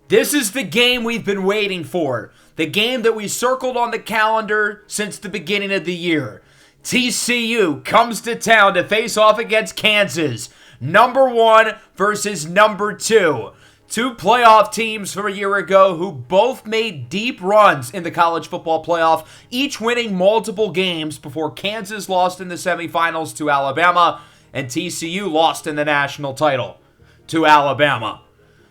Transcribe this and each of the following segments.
This is the game we've been waiting for. The game that we circled on the calendar since the beginning of the year. TCU comes to town to face off against Kansas. Number 1 versus number 2. Two playoff teams from a year ago who both made deep runs in the college football playoff, each winning multiple games before Kansas lost in the semifinals to Alabama and TCU lost in the national title to Alabama.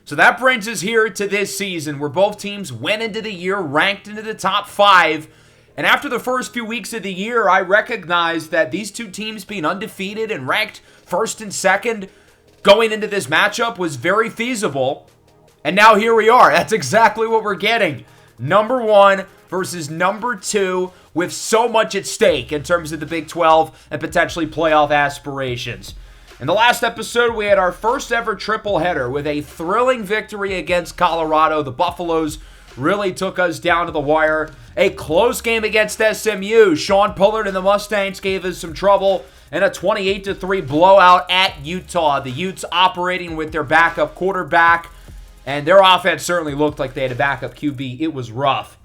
So that brings us here to this season where both teams went into the year ranked into the top 5. And after the first few weeks of the year, I recognized that these two teams being undefeated and ranked first and second going into this matchup was very feasible. And now here we are. That's exactly what we're getting. Number 1 versus number 2 with so much at stake in terms of the Big 12 and potentially playoff aspirations. In the last episode, we had our first ever triple header with a thrilling victory against Colorado. The Buffaloes really took us down to the wire. A close game against SMU. Sean Pullard and the Mustangs gave us some trouble. And a 28-3 blowout at Utah. The Utes operating with their backup quarterback. And their offense certainly looked like they had a backup QB. It was rough.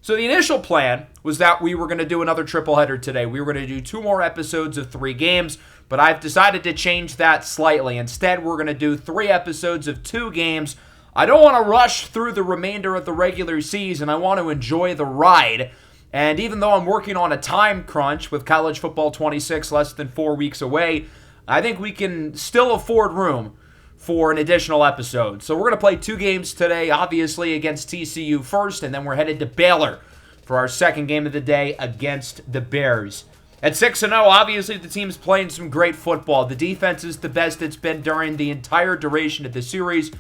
So the initial plan was that we were going to do another triple header today. We were going to do 2 more episodes of 3 games. But I've decided to change that slightly. Instead, we're going to do 3 episodes of 2 games. I don't want to rush through the remainder of the regular season. I want to enjoy the ride. And even though I'm working on a time crunch with College Football 26 less than 4 weeks away, I think we can still afford room for an additional episode. So we're going to play 2 games today, obviously against TCU first, and then we're headed to Baylor for our second game of the day against the Bears. At 6-0, obviously the team's playing some great football. The defense is the best it's been during the entire duration of the series.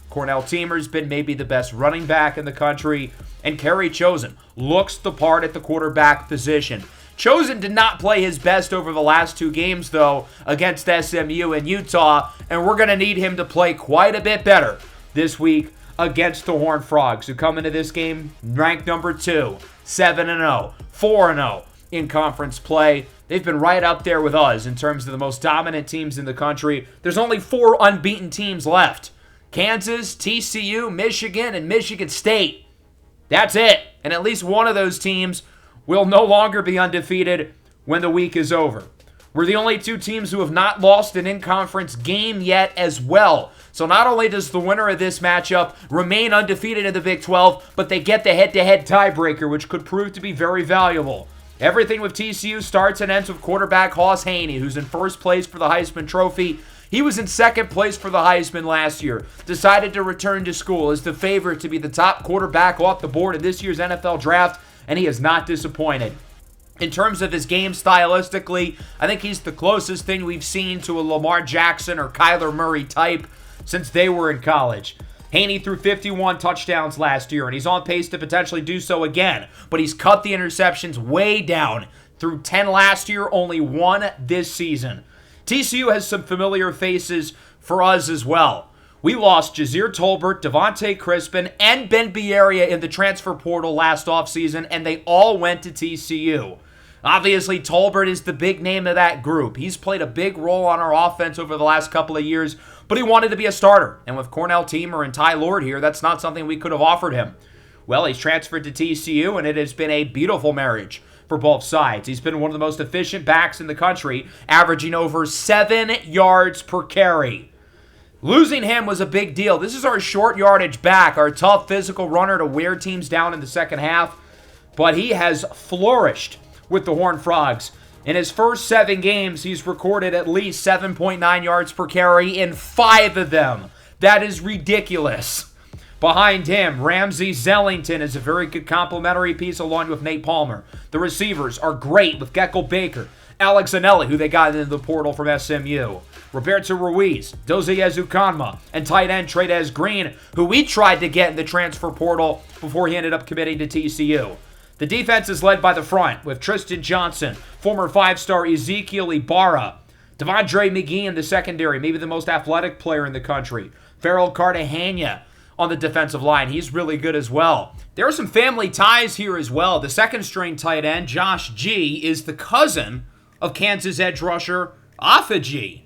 Cornell Teamer's been maybe the best running back in the country. And Kerry Chosen looks the part at the quarterback position. Chosen did not play his best over the last 2 games, though, against SMU and Utah. And we're going to need him to play quite a bit better this week against the Horned Frogs, who come into this game ranked number 2, 7-0, 4-0. In conference play. They've been right up there with us in terms of the most dominant teams in the country. There's only 4 unbeaten teams left. Kansas, TCU, Michigan, and Michigan State. That's it. And at least one of those teams will no longer be undefeated when the week is over. We're the only 2 teams who have not lost an in-conference game yet as well. So not only does the winner of this matchup remain undefeated in the Big 12, but they get the head-to-head tiebreaker, which could prove to be very valuable. Everything with TCU starts and ends with quarterback Hoss Haney, who's in first place for the Heisman Trophy. He was in second place for the Heisman last year. Decided to return to school as the favorite to be the top quarterback off the board in this year's NFL Draft, and he has not disappointed. In terms of his game stylistically, I think he's the closest thing we've seen to a Lamar Jackson or Kyler Murray type since they were in college. Haney threw 51 touchdowns last year, and he's on pace to potentially do so again. But he's cut the interceptions way down. Threw 10 last year, only 1 this season. TCU has some familiar faces for us as well. We lost Jazeer Tolbert, Devontae Crispin, and Ben Bieria in the transfer portal last offseason, and they all went to TCU. Obviously, Tolbert is the big name of that group. He's played a big role on our offense over the last couple of years, but he wanted to be a starter. And with Cornell Teamer and Ty Lord here, that's not something we could have offered him. Well, he's transferred to TCU, and it has been a beautiful marriage for both sides. He's been one of the most efficient backs in the country, averaging over 7 yards per carry. Losing him was a big deal. This is our short yardage back, our tough physical runner to wear teams down in the second half, but he has flourished with the Horned Frogs. In his first 7 games, he's recorded at least 7.9 yards per carry in 5 of them. That is ridiculous. Behind him, Ramsey Zellington is a very good complementary piece along with Nate Palmer. The receivers are great with Geckel Baker, Alex Anelli, who they got into the portal from SMU, Roberto Ruiz, Dozie Ezukanma, and tight end Tradez Green, who we tried to get in the transfer portal before he ended up committing to TCU. The defense is led by the front with Tristan Johnson, former 5-star Ezekiel Ibarra, Devondre McGee in the secondary, maybe the most athletic player in the country, Farrell Cartagena on the defensive line. He's really good as well. There are some family ties here as well. The second-string tight end, Josh G., is the cousin of Kansas edge rusher Afa G.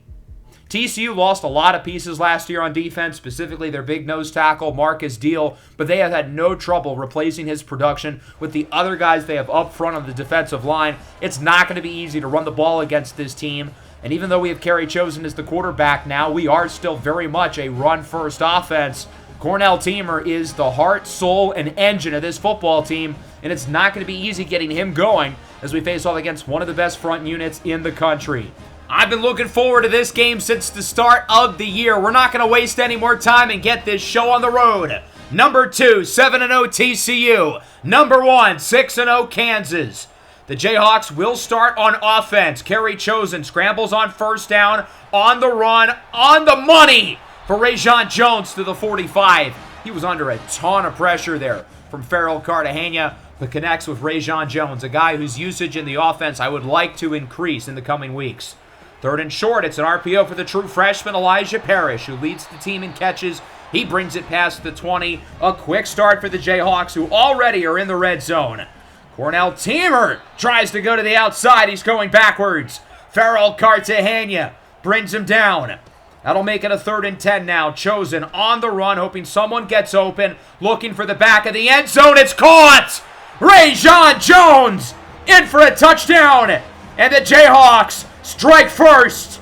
TCU lost a lot of pieces last year on defense, specifically their big nose tackle, Marcus Deal, but they have had no trouble replacing his production with the other guys they have up front on the defensive line. It's not going to be easy to run the ball against this team, and even though we have Kerry Chosen as the quarterback now, we are still very much a run-first offense. Cornell Teamer is the heart, soul, and engine of this football team, and it's not going to be easy getting him going as we face off against one of the best front units in the country. I've been looking forward to this game since the start of the year. We're not going to waste any more time and get this show on the road. Number 2, 7-0 TCU. Number 1, 6-0 Kansas. The Jayhawks will start on offense. Kerry Chosen scrambles on first down, on the run, on the money for Rajon Jones to the 45. He was under a ton of pressure there from Farrell Cartagena, but connects with Rajon Jones, a guy whose usage in the offense I would like to increase in the coming weeks. Third and short, it's an RPO for the true freshman Elijah Parrish, who leads the team in catches. He brings it past the 20. A quick start for the Jayhawks, who already are in the red zone. Cornell Teamer tries to go to the outside. He's going backwards. Farrell Cartagena brings him down. That'll make it a 3rd and 10 now. Chosen on the run, hoping someone gets open. Looking for the back of the end zone. It's caught! Rajon Jones in for a touchdown. And the Jayhawks strike first.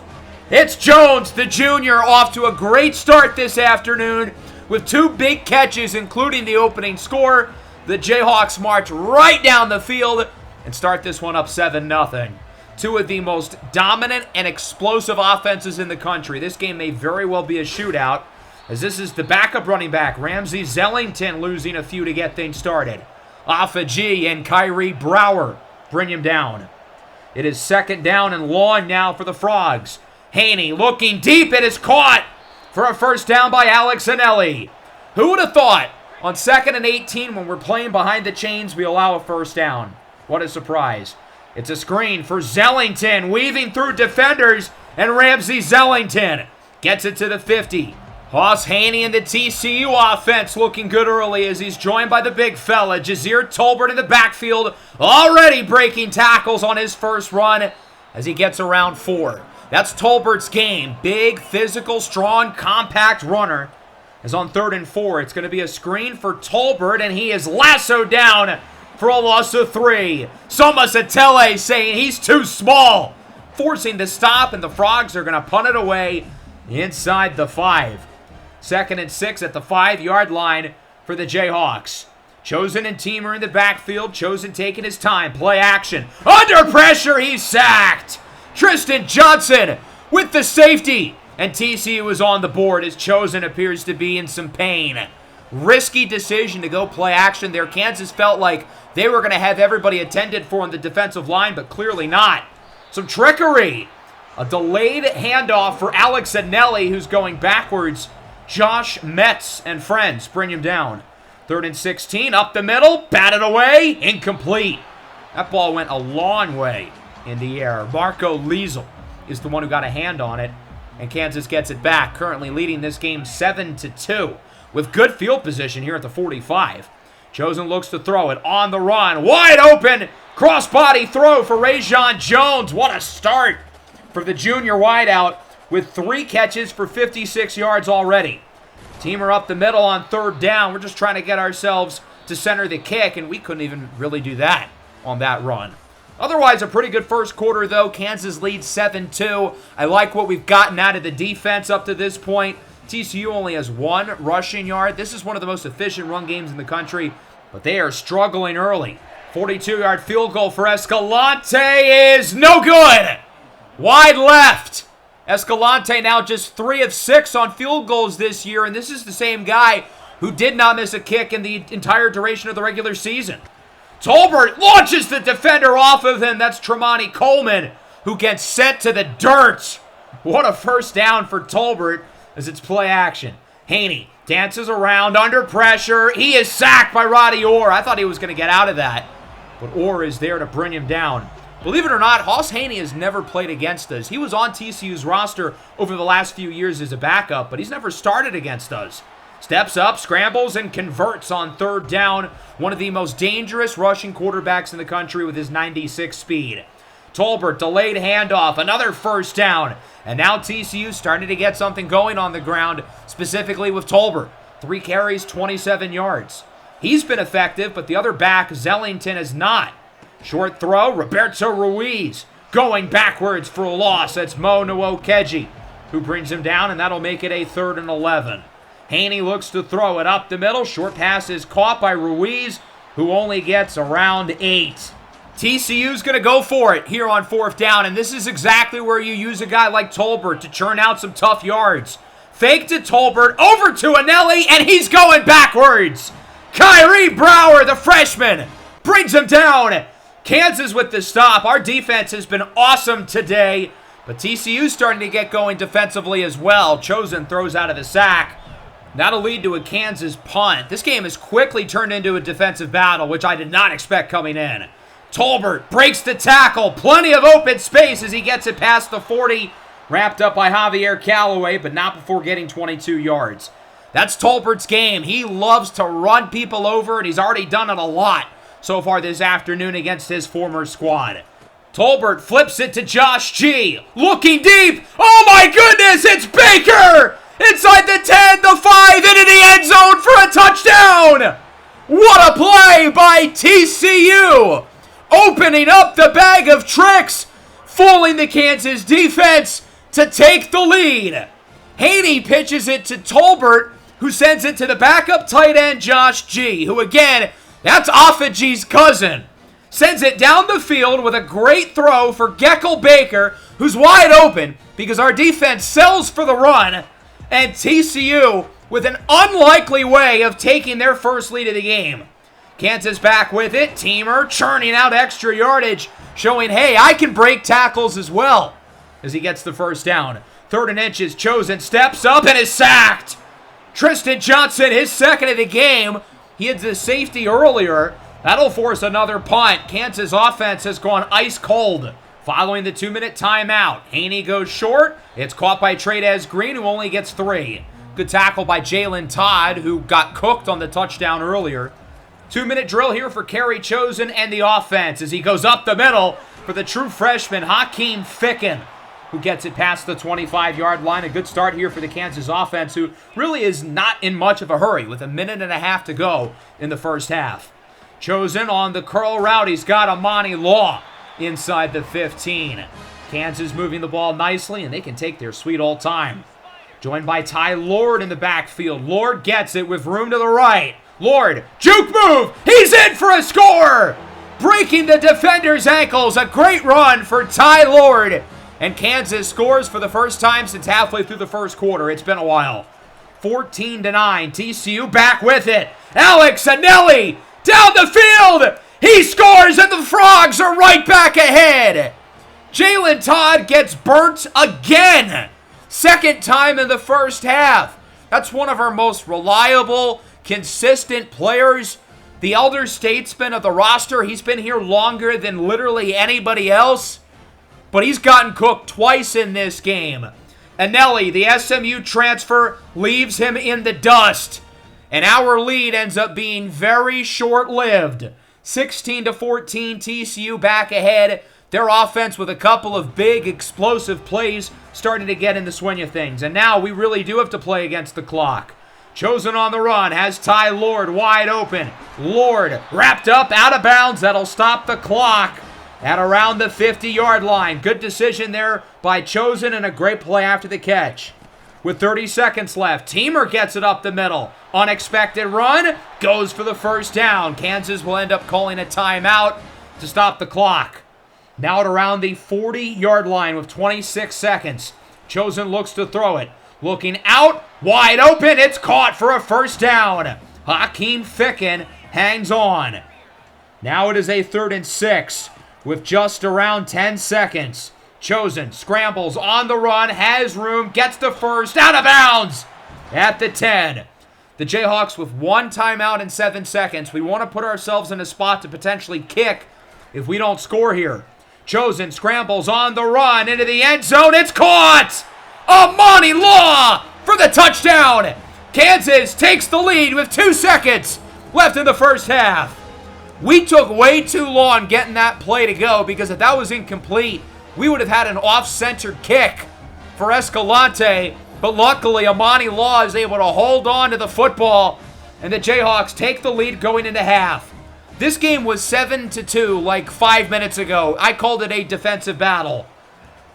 It's Jones, the junior, off to a great start this afternoon with 2 big catches, including the opening score. The Jayhawks march right down the field and start this one up 7-0. 2 of the most dominant and explosive offenses in the country. This game may very well be a shootout, as this is the backup running back, Ramsey Zellington, losing a few to get things started. Alpha G and Kyrie Brower bring him down. It is 2nd down and long now for the Frogs. Haney looking deep. It is caught for a first down by Alex Anelli. Who would have thought on 2nd and 18 when we're playing behind the chains we allow a first down? What a surprise. It's a screen for Zellington, weaving through defenders, and Ramsey Zellington gets it to the 50. Hoss Haney and the TCU offense looking good early as he's joined by the big fella, Jazir Tolbert in the backfield, already breaking tackles on his first run as he gets around 4. That's Tolbert's game. Big, physical, strong, compact runner. As on 3rd and 4, it's going to be a screen for Tolbert, and he is lassoed down for a loss of 3. Soma Satele saying he's too small, forcing the stop, and the Frogs are going to punt it away inside the 5. 2nd and 6 at the 5-yard line for the Jayhawks. Chosen and Teamer in the backfield. Chosen taking his time. Play action. Under pressure, he's sacked. Tristan Johnson with the safety. And TCU is on the board as Chosen appears to be in some pain. Risky decision to go play action there. Kansas felt like they were going to have everybody attended for on the defensive line, but clearly not. Some trickery. A delayed handoff for Alex Anelli, who's going backwards. Josh Metz and friends bring him down. 3rd and 16, up the middle, batted away, incomplete. That ball went a long way in the air. Marco Liesel is the one who got a hand on it, and Kansas gets it back, currently leading this game 7-2 with good field position here at the 45. Chosen looks to throw it on the run, wide open, crossbody throw for Rajon Jones. What a start for the junior wideout, with 3 catches for 56 yards already. Teamer up the middle on 3rd down. We're just trying to get ourselves to center the kick, and we couldn't even really do that on that run. Otherwise, a pretty good first quarter, though. Kansas leads 7-2. I like what we've gotten out of the defense up to this point. TCU only has 1 rushing yard. This is one of the most efficient run games in the country, but they are struggling early. 42-yard field goal for Escalante is no good. Wide left. Escalante now just 3 of 6 on field goals this year, and this is the same guy who did not miss a kick in the entire duration of the regular season. Tolbert launches the defender off of him. That's Tremonti Coleman, who gets sent to the dirt. What a first down for Tolbert as it's play action. Haney dances around under pressure. He is sacked by Roddy Orr. I thought he was going to get out of that, but Orr is there to bring him down. Believe it or not, Hoss Haney has never played against us. He was on TCU's roster over the last few years as a backup, but he's never started against us. Steps up, scrambles, and converts on 3rd down. One of the most dangerous rushing quarterbacks in the country with his 96 speed. Tolbert, delayed handoff, another first down. And now TCU starting to get something going on the ground, specifically with Tolbert. 3 carries, 27 yards. He's been effective, but the other back, Zellington, is not. Short throw, Roberto Ruiz going backwards for a loss. That's Mo Nwokeji, who brings him down, and that'll make it a 3rd and 11. Haney looks to throw it up the middle. Short pass is caught by Ruiz, who only gets around 8. TCU's going to go for it here on 4th down, and this is exactly where you use a guy like Tolbert to churn out some tough yards. Fake to Tolbert, over to Anelli, and he's going backwards. Kyrie Brower, the freshman, brings him down. Kansas with the stop. Our defense has been awesome today, but TCU's starting to get going defensively as well. Chosen throws out of the sack. That'll lead to a Kansas punt. This game has quickly turned into a defensive battle, which I did not expect coming in. Tolbert breaks the tackle. Plenty of open space as he gets it past the 40. Wrapped up by Javier Callaway, but not before getting 22 yards. That's Tolbert's game. He loves to run people over, and he's already done it a lot so far this afternoon against his former squad. Tolbert flips it to Josh G. Looking deep. Oh my goodness, it's Baker! Inside the 10, the 5, into the end zone for a touchdown! What a play by TCU! Opening up the bag of tricks, fooling the Kansas defense to take the lead. Haney pitches it to Tolbert, who sends it to the backup tight end Josh G, who again, that's Afaji's cousin. Sends it down the field with a great throw for Geckel Baker, who's wide open because our defense sells for the run, and TCU with an unlikely way of taking their first lead of the game. Kansas back with it. Teamer churning out extra yardage, showing, hey, I can break tackles as well, as he gets the first down. 3rd and inches, Chosen steps up and is sacked. Tristan Johnson, his 2nd of the game. He had the safety earlier. That'll force another punt. Kansas offense has gone ice cold following the 2-minute timeout. Haney goes short. It's caught by Tradez Green, who only gets 3. Good tackle by Jalen Todd, who got cooked on the touchdown earlier. 2-minute drill here for Kerry Chosen and the offense as he goes up the middle for the true freshman, Hakeem Ficken, who gets it past the 25-yard line. A good start here for the Kansas offense, who really is not in much of a hurry with 1.5 minutes to go in the first half. Chosen on the curl route. He's got Amani Law inside the 15. Kansas moving the ball nicely, and they can take their sweet old time. Joined by Ty Lord in the backfield. Lord gets it with room to the right. Lord, juke move. He's in for a score. Breaking the defender's ankles. A great run for Ty Lord. And Kansas scores for the first time since halfway through the first quarter. It's been a while. 14-9. TCU back with it. Alex Anelli down the field. He scores and the Frogs are right back ahead. Jalen Todd gets burnt again. 2nd time in the first half. That's one of our most reliable, consistent players. The elder statesman of the roster. He's been here longer than literally anybody else. But he's gotten cooked twice in this game. Anelli, the SMU transfer, leaves him in the dust. And our lead ends up being very short-lived. 16-14, TCU back ahead. Their offense with a couple of big, explosive plays starting to get in the swing of things. And now we really do have to play against the clock. Chosen on the run, has Ty Lord wide open. Lord wrapped up, out of bounds. That'll stop the clock at around the 50-yard line. Good decision there by Chosen and a great play after the catch. With 30 seconds left, Teamer gets it up the middle. Unexpected run, goes for the first down. Kansas will end up calling a timeout to stop the clock. Now at around the 40-yard line with 26 seconds. Chosen looks to throw it. Looking out, wide open, it's caught for a first down. Hakeem Ficken hangs on. Now it is a 3rd and 6 with just around 10 seconds. Chosen scrambles on the run, has room, gets the first, out of bounds at the 10. The Jayhawks with 1 timeout in 7 seconds. We want to put ourselves in a spot to potentially kick if we don't score here. Chosen scrambles on the run into the end zone. It's caught! Amani Law for the touchdown. Kansas takes the lead with 2 seconds left in the first half. We took way too long getting that play to go because if that was incomplete, we would have had an off-center kick for Escalante. But luckily, Amani Law is able to hold on to the football, and the Jayhawks take the lead going into half. This game was 7-2 like 5 minutes ago. I called it a defensive battle.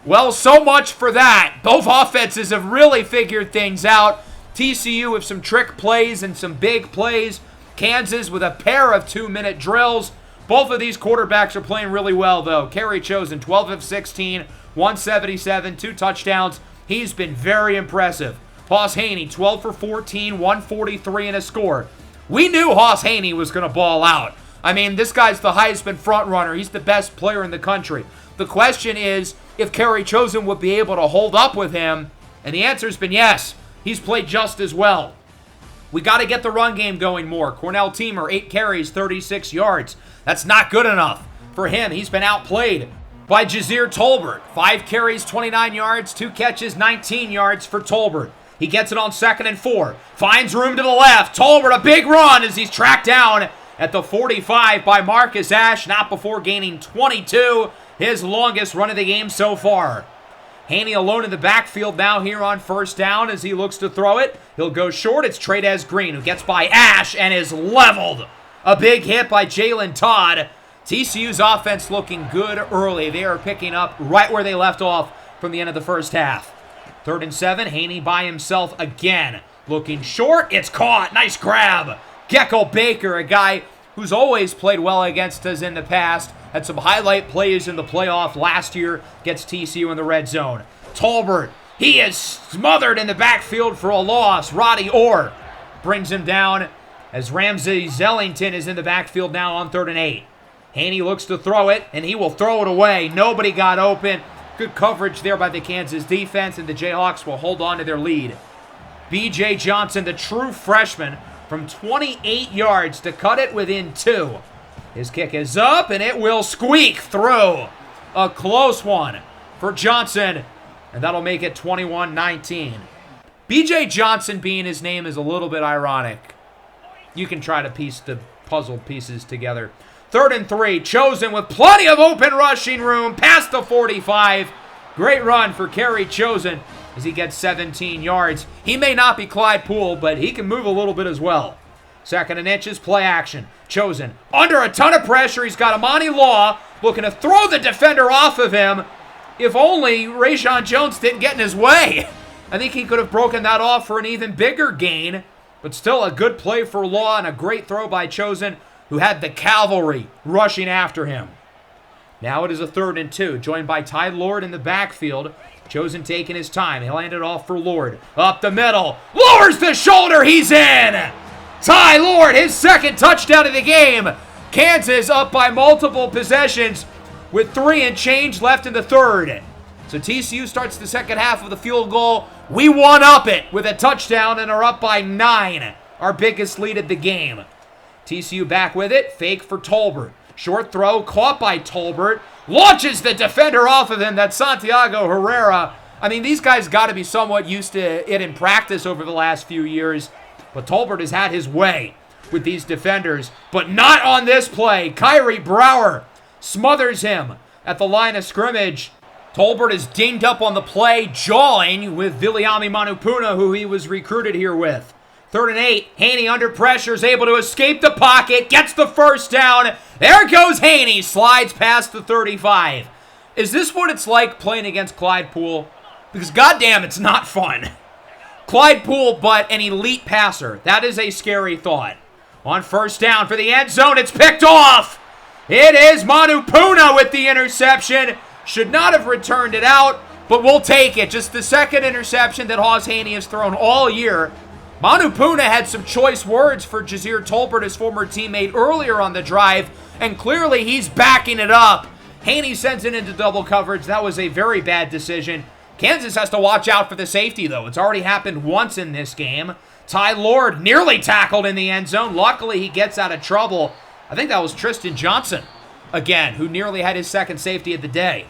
Well, so much for that. Both offenses have really figured things out. TCU with some trick plays and some big plays. Kansas with a pair of 2-minute drills. Both of these quarterbacks are playing really well, though. Kerry Chosen, 12 of 16, 177, 2 touchdowns. He's been very impressive. Hoss Haney, 12 for 14, 143 and a score. We knew Hoss Haney was going to ball out. I mean, this guy's the Heisman frontrunner. He's the best player in the country. The question is if Kerry Chosen would be able to hold up with him, and the answer's been yes. He's played just as well. We got to get the run game going more. Cornell Teamer, 8 carries, 36 yards. That's not good enough for him. He's been outplayed by Jazir Tolbert. 5 carries, 29 yards, 2 catches, 19 yards for Tolbert. He gets it on 2nd and 4. Finds room to the left. Tolbert, a big run as he's tracked down at the 45 by Marcus Ashe, not before gaining 22, his longest run of the game so far. Haney alone in the backfield now here on 1st down as he looks to throw it. He'll go short. It's Trey'Dez Green who gets by Ashe and is leveled. A big hit by Jalen Todd. TCU's offense looking good early. They are picking up right where they left off from the end of the first half. 3rd and 7, Haney by himself again. Looking short, it's caught. Nice grab. Gecko Baker, a guy who's always played well against us in the past. Had some highlight plays in the playoff last year. Gets TCU in the red zone. Tolbert, he is smothered in the backfield for a loss. Roddy Orr brings him down as Ramsey Zellington is in the backfield now on 3rd and 8. Haney looks to throw it, and he will throw it away. Nobody got open. Good coverage there by the Kansas defense, and the Jayhawks will hold on to their lead. B.J. Johnson, the true freshman, from 28 yards to cut it within 2. His kick is up, and it will squeak through. A close one for Johnson, and that'll make it 21-19. B.J. Johnson being his name is a little bit ironic. You can try to piece the puzzle pieces together. 3rd and 3, Chosen with plenty of open rushing room past the 45. Great run for Kerry Chosen as he gets 17 yards. He may not be Clyde Poole, but he can move a little bit as well. 2nd and inches, play action. Chosen under a ton of pressure. He's got Amani Law looking to throw the defender off of him. If only Rayshon Jones didn't get in his way. I think he could have broken that off for an even bigger gain, but still a good play for Law and a great throw by Chosen, who had the cavalry rushing after him. Now it is a 3rd and 2, joined by Ty Lord in the backfield. Chosen taking his time. He'll hand it off for Lord. Up the middle. Lowers the shoulder. He's in. Ty Lord, his 2nd touchdown of the game. Kansas up by multiple possessions with 3 and change left in the 3rd. So TCU starts the 2nd half with a field goal. We one-up it with a touchdown and are up by 9. Our biggest lead of the game. TCU back with it. Fake for Tolbert. Short throw caught by Tolbert. Launches the defender off of him. That's Santiago Herrera. I mean, these guys got to be somewhat used to it in practice over the last few years. But Tolbert has had his way with these defenders. But not on this play. Kyrie Brower smothers him at the line of scrimmage. Tolbert is dinged up on the play, jawing with Viliami Manupuna, who he was recruited here with. 3rd and 8, Haney under pressure is able to escape the pocket, gets the 1st down. There goes Haney, slides past the 35. Is this what it's like playing against Clyde Poole? Because goddamn, it's not fun. Clyde Poole, but an elite passer. That is a scary thought. On 1st down for the end zone, it's picked off. It is Manupuna with the interception. Should not have returned it out, but we'll take it. Just the 2nd interception that Hoss Haney has thrown all year. Manupuna had some choice words for Jazir Tolbert, his former teammate, earlier on the drive, and clearly he's backing it up. Haney sends it into double coverage. That was a very bad decision. Kansas has to watch out for the safety, though. It's already happened once in this game. Ty Lord nearly tackled in the end zone. Luckily, he gets out of trouble. I think that was Tristan Johnson, again, who nearly had his 2nd safety of the day.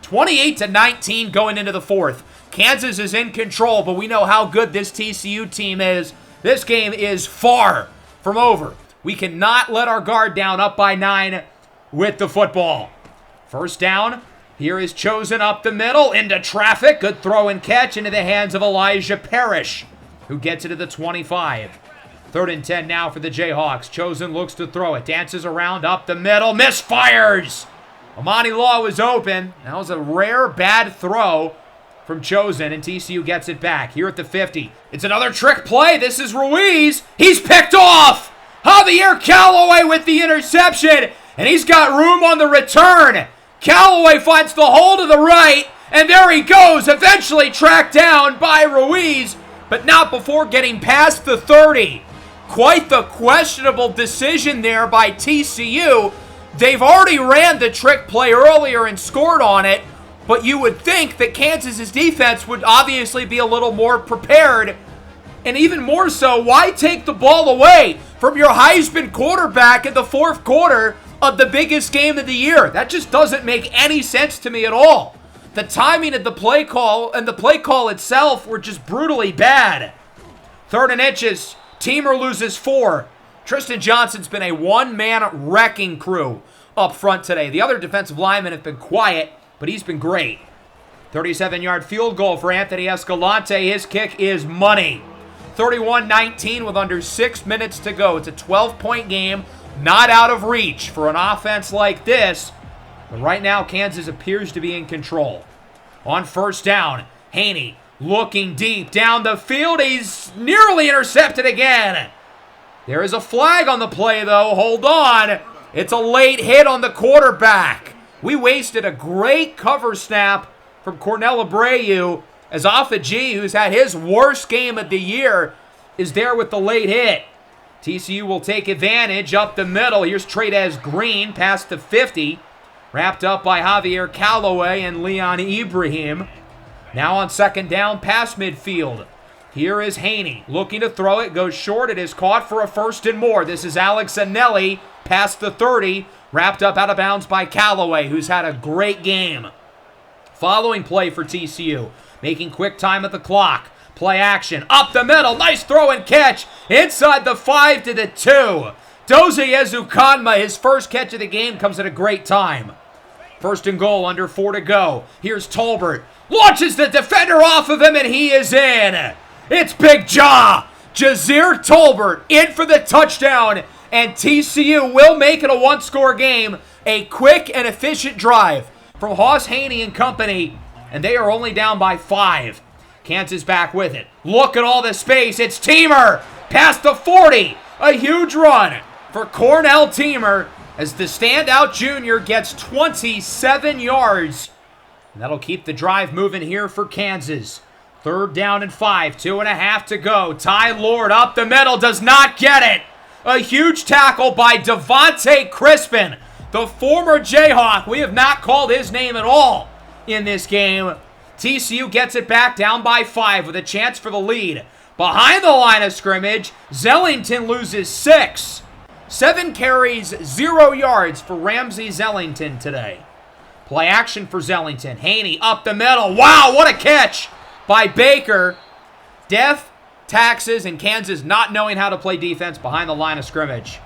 28-19 going into the 4th. Kansas is in control, but we know how good this TCU team is. This game is far from over. We cannot let our guard down, up by 9 with the football. First down. Here is Chosen up the middle, into traffic. Good throw and catch into the hands of Elijah Parrish, who gets it to the 25. 3rd and 10 now for the Jayhawks. Chosen looks to throw it. Dances around up the middle. Misfires. Amani Law was open. That was a rare bad throw from Chosen, and TCU gets it back here at the 50. It's another trick play. This is Ruiz. He's picked off. Javier Callaway with the interception, and he's got room on the return. Callaway finds the hole to the right, and there he goes, eventually tracked down by Ruiz, but not before getting past the 30. Quite the questionable decision there by TCU. They've already ran the trick play earlier and scored on it, but you would think that Kansas's defense would obviously be a little more prepared. And even more so, why take the ball away from your Heisman quarterback in the 4th quarter of the biggest game of the year? That just doesn't make any sense to me at all. The timing of the play call and the play call itself were just brutally bad. 3rd and inches. Teamer loses 4. Tristan Johnson's been a one-man wrecking crew up front today. The other defensive linemen have been quiet, but he's been great. 37-yard field goal for Anthony Escalante. His kick is money. 31-19 with under 6 minutes to go. It's a 12-point game. Not out of reach for an offense like this. But right now, Kansas appears to be in control. On first down, Haney looking deep down the field. He's nearly intercepted again. There is a flag on the play, though. Hold on. It's a late hit on the quarterback. We wasted a great cover snap from Cornell Abreu as Alpha G, who's had his worst game of the year, is there with the late hit. TCU will take advantage up the middle. Here's Trey'Dez Green past the 50. Wrapped up by Javier Callaway and Leon Ibrahim. Now on second down, past midfield. Here is Haney looking to throw it. Goes short. It is caught for a 1st and more. This is Alex Anelli past the 30. Wrapped up out of bounds by Callaway, who's had a great game. Following play for TCU. Making quick time at the clock. Play action. Up the middle. Nice throw and catch. Inside the 5 to the 2. Dozie Ezukanma, his first catch of the game, comes at a great time. 1st and goal, under 4 to go. Here's Tolbert. Launches the defender off of him, and he is in. It's Big Jaw. Jazir Tolbert in for the touchdown, and TCU will make it a one-score game. A quick and efficient drive from Hoss Haney and company, and they are only down by 5. Kansas back with it. Look at all the space. It's Teamer past the 40. A huge run for Cornell Teamer as the standout junior gets 27 yards. And that'll keep the drive moving here for Kansas. 3rd down and 5. 2.5 to go. Ty Lord up the middle. Does not get it. A huge tackle by Devontae Crispin, the former Jayhawk. We have not called his name at all in this game. TCU gets it back down by 5 with a chance for the lead. Behind the line of scrimmage, Zellington loses 6. 7 carries, 0 yards for Ramsey Zellington today. Play action for Zellington. Haney up the middle. Wow, what a catch by Baker. Death, taxes, and Kansas not knowing how to play defense behind the line of scrimmage.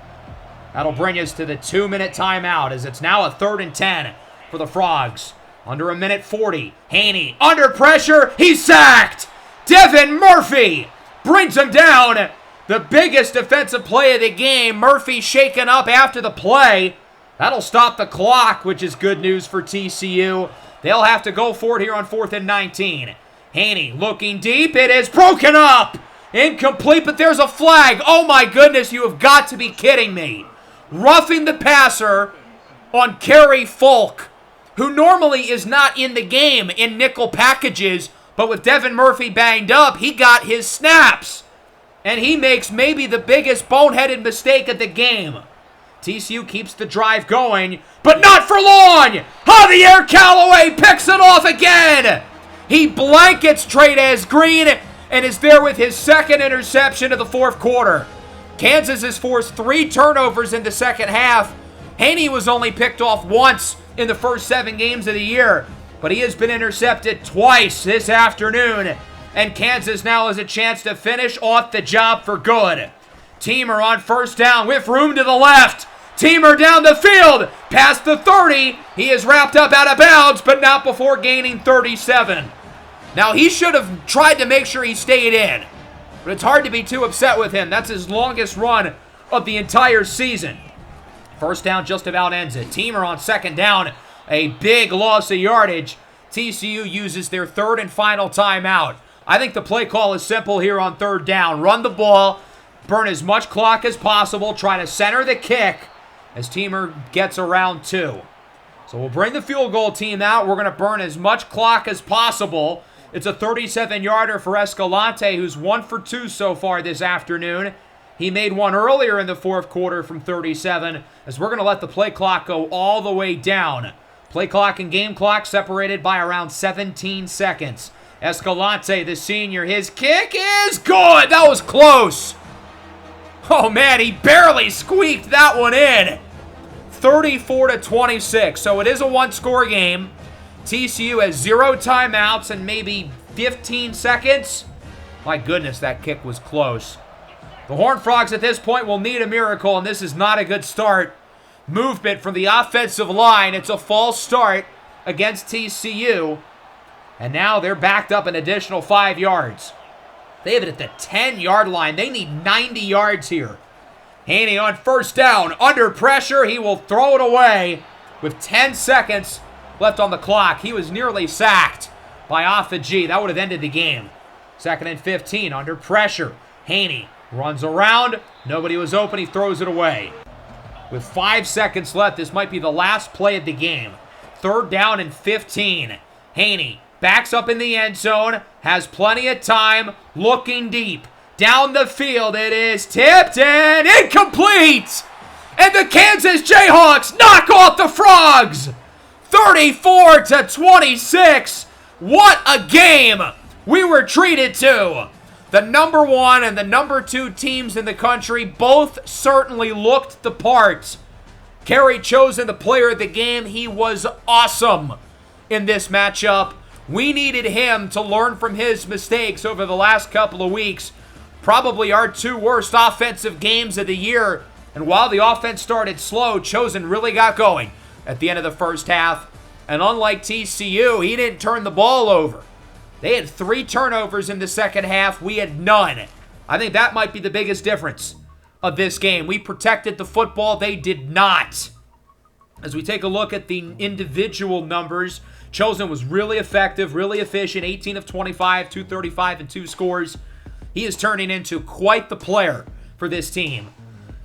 That'll bring us to the 2-minute timeout as it's now a 3rd and 10 for the Frogs. Under a minute 40. Haney under pressure. He's sacked. Devin Murphy brings him down. The biggest defensive play of the game. Murphy shaken up after the play. That'll stop the clock, which is good news for TCU. They'll have to go for it here on 4th and 19. Haney looking deep. It is broken up. Incomplete, but there's a flag. Oh my goodness, you have got to be kidding me. Roughing the passer on Kerry Folk, who normally is not in the game in nickel packages, but with Devin Murphy banged up, he got his snaps. And he makes maybe the biggest boneheaded mistake of the game. TCU keeps the drive going, but not for long. Javier Callaway picks it off again. He blankets Trey'Dez Green and is there with his 2nd interception of the 4th quarter. Kansas has forced 3 turnovers in the second half. Haney was only picked off once in the first 7 games of the year, but he has been intercepted twice this afternoon, and Kansas now has a chance to finish off the job for good. Teamer on first down with room to the left. Teamer down the field, past the 30. He is wrapped up out of bounds, but not before gaining 37. Now, he should have tried to make sure he stayed in, but it's hard to be too upset with him. That's his longest run of the entire season. First down just about ends it. Teamer on second down, a big loss of yardage. TCU uses their third and final timeout. I think the play call is simple here on third down. Run the ball, burn as much clock as possible, try to center the kick as Teamer gets around 2. So we'll bring the field goal team out. We're going to burn as much clock as possible. It's a 37-yarder for Escalante, who's 1 for 2 so far this afternoon. He made one earlier in the fourth quarter from 37, as we're going to let the play clock go all the way down. Play clock and game clock separated by around 17 seconds. Escalante, the senior, his kick is good. That was close. Oh, man, he barely squeaked that one in. 34-26, so it is a one-score game. TCU has 0 timeouts and maybe 15 seconds. My goodness, that kick was close. The Horned Frogs at this point will need a miracle, and this is not a good start. Movement from the offensive line. It's a false start against TCU. And now they're backed up an additional 5 yards. They have it at the 10-yard line. They need 90 yards here. Haney on first down. Under pressure. He will throw it away with 10 seconds left on the clock. He was nearly sacked by Alpha G. That would have ended the game. 2nd and 15. Under pressure. Haney runs around. Nobody was open. He throws it away. With 5 seconds left, this might be the last play of the game. 3rd down and 15. Haney backs up in the end zone, has plenty of time, looking deep. Down the field, it is tipped and incomplete! And the Kansas Jayhawks knock off the Frogs! 34-26! What a game we were treated to! The number 1 and the number 2 teams in the country both certainly looked the part. Kerry chosen the player of the game. He was awesome in this matchup. We needed him to learn from his mistakes over the last couple of weeks. Probably our 2 worst offensive games of the year. And while the offense started slow, Chosen really got going at the end of the first half. And unlike TCU, he didn't turn the ball over. They had 3 turnovers in the second half. We had none. I think that might be the biggest difference of this game. We protected the football. They did not. As we take a look at the individual numbers, Chosen was really effective, really efficient. 18 of 25, 235, and 2 scores. He is turning into quite the player for this team.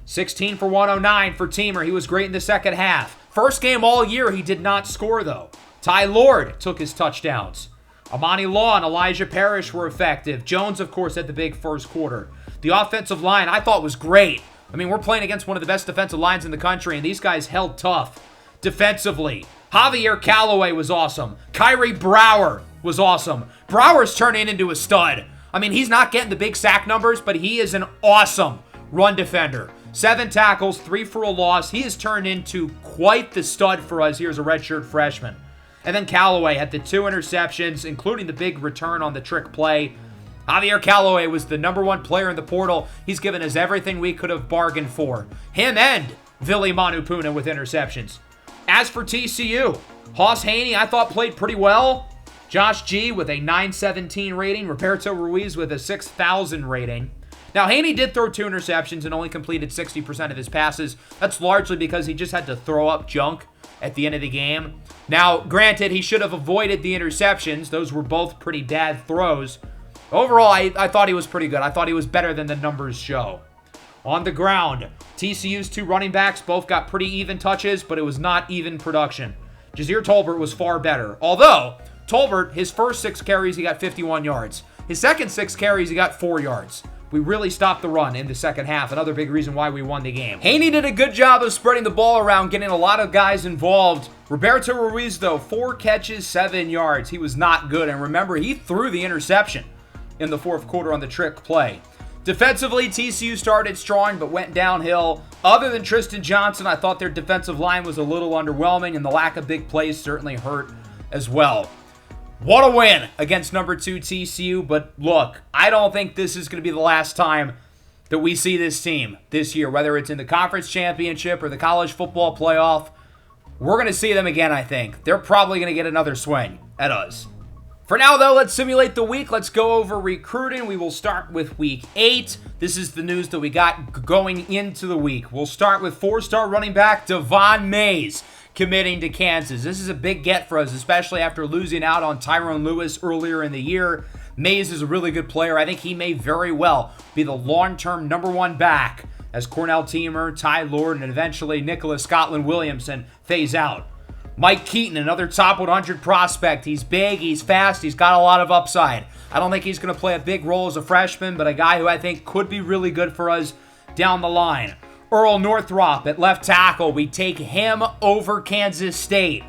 16 for 109 for Teamer. He was great in the second half. First game all year, he did not score, though. Ty Lord took his touchdowns. Amani Law and Elijah Parrish were effective. Jones, of course, had the big first quarter. The offensive line, I thought, was great. I mean, we're playing against one of the best defensive lines in the country, and these guys held tough defensively. Javier Callaway was awesome. Kyrie Brower was awesome. Brower's turning into a stud. I mean, he's not getting the big sack numbers, but he is an awesome run defender. 7 tackles, 3 for a loss. He has turned into quite the stud for us here as a redshirt freshman. And then Callaway had the 2 interceptions, including the big return on the trick play. Javier Callaway was the number 1 player in the portal. He's given us everything we could have bargained for. Him and Vili Manupuna with interceptions. As for TCU, Hoss Haney, I thought, played pretty well. Josh G with a 917 rating. Roberto Ruiz with a 6,000 rating. Now, Haney did throw 2 interceptions and only completed 60% of his passes. That's largely because he just had to throw up junk at the end of the game. Now, granted, he should have avoided the interceptions. Those were both pretty bad throws. Overall, I thought he was pretty good. I thought he was better than the numbers show. On the ground, TCU's 2 running backs both got pretty even touches, but it was not even production. Jazir Tolbert was far better. Although, Tolbert, his first 6 carries, he got 51 yards. His second 6 carries, he got 4 yards. We really stopped the run in the second half. Another big reason why we won the game. Haney did a good job of spreading the ball around, getting a lot of guys involved. Roberto Ruiz, though, 4 catches, 7 yards. He was not good. And remember, he threw the interception in the fourth quarter on the trick play. Defensively, TCU started strong but went downhill. Other than Tristan Johnson, I thought their defensive line was a little underwhelming, and the lack of big plays certainly hurt as well. What a win against number 2 TCU, but look, I don't think this is going to be the last time that we see this team this year, whether it's in the conference championship or the college football playoff. We're going to see them again, I think. They're probably going to get another swing at us. For now, though, let's simulate the week. Let's go over recruiting. We will start with week 8. This is the news that we got going into the week. We'll start with 4-star running back Devon Mays committing to Kansas. This is a big get for us, especially after losing out on Tyrone Lewis earlier in the year. Mays is a really good player. I think he may very well be the long-term #1 back as Cornell teamer Ty Lord and eventually Nicholas Scotland-Williamson phase out. Mike Keaton, another top 100 prospect. He's big, he's fast, he's got a lot of upside. I don't think he's going to play a big role as a freshman, but a guy who I think could be really good for us down the line. Earl Northrop at left tackle. We take him over Kansas State.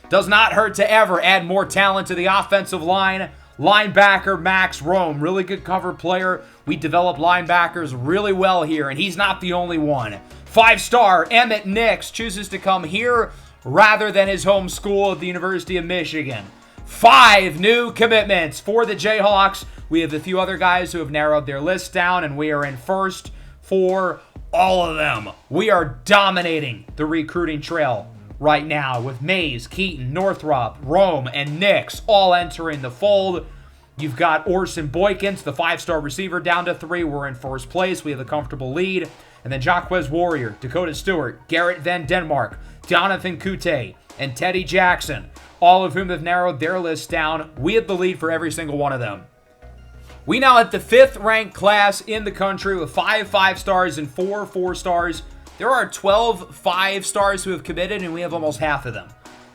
Does not hurt to ever add more talent to the offensive line. Linebacker Max Rome, really good cover player. We develop linebackers really well here, and he's not the only one. 5-star Emmett Nix chooses to come here rather than his home school at the University of Michigan. 5 new commitments for the Jayhawks. We have a few other guys who have narrowed their list down, and we are in first for all of them. We are dominating the recruiting trail right now with Mays, Keaton, Northrop, Rome, and Nix all entering the fold. You've got Orson Boykins, the 5-star receiver, down to 3. We're in first place. We have a comfortable lead. And then Jaquez Warrior, Dakota Stewart, Garrett Van Denmark, Jonathan Kute, and Teddy Jackson, all of whom have narrowed their list down. We have the lead for every single one of them. We now have the 5th-ranked class in the country with 5 5-stars and 4 4-stars. There are 12 5-stars who have committed, and we have almost half of them.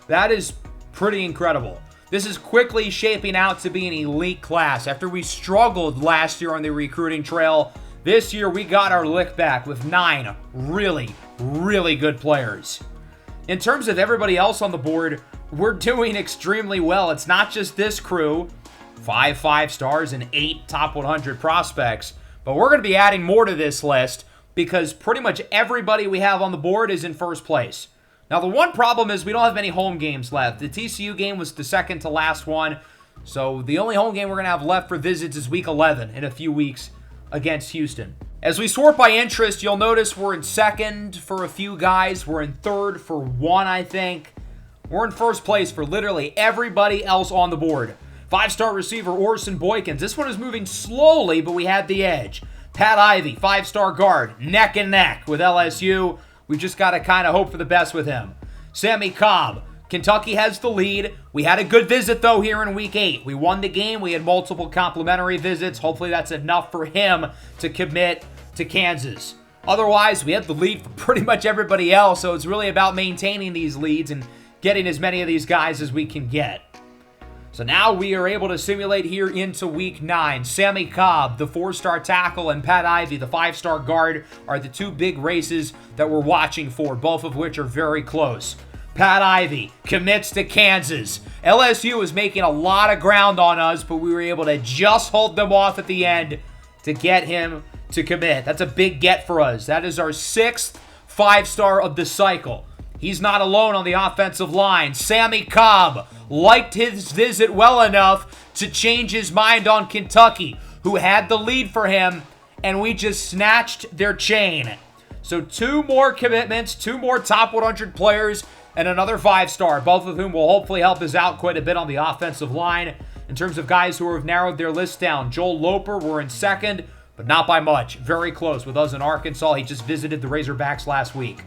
That is pretty incredible. This is quickly shaping out to be an elite class. After we struggled last year on the recruiting trail, this year we got our lick back with 9 really, really good players. In terms of everybody else on the board, we're doing extremely well. It's not just this crew, 5 5-stars and 8 top 100 prospects, but we're going to be adding more to this list because pretty much everybody we have on the board is in first place. Now, the one problem is we don't have any home games left. The TCU game was the second to last one, so the only home game we're going to have left for visits is week 11 in a few weeks against Houston. As we sort by interest, you'll notice we're in second for a few guys. We're in third for one, I think. We're in first place for literally everybody else on the board. 5-star receiver Orson Boykins. This one is moving slowly, but we had the edge. Pat Ivy, 5-star guard, neck and neck with LSU. We've just got to kind of hope for the best with him. Sammy Cobb, Kentucky has the lead. We had a good visit, though, here in week 8. We won the game. We had multiple complimentary visits. Hopefully that's enough for him to commit to Kansas. Otherwise, we had the lead for pretty much everybody else, so it's really about maintaining these leads and getting as many of these guys as we can get. So now we are able to simulate here into week 9. Sammy Cobb, the 4-star tackle, and Pat Ivy, the 5-star guard, are the 2 big races that we're watching for, both of which are very close. Pat Ivy commits to Kansas. LSU is making a lot of ground on us, but we were able to just hold them off at the end to get him to commit. That's a big get for us. That is our 6th 5-star of the cycle. He's not alone on the offensive line. Sammy Cobb liked his visit well enough to change his mind on Kentucky, who had the lead for him, and we just snatched their chain. So 2 more commitments, 2 more top 100 players, and another 5-star, both of whom will hopefully help us out quite a bit on the offensive line. In terms of guys who have narrowed their list down, Joel Loper, we're in second, but not by much. Very close with us in Arkansas. He just visited the Razorbacks last week.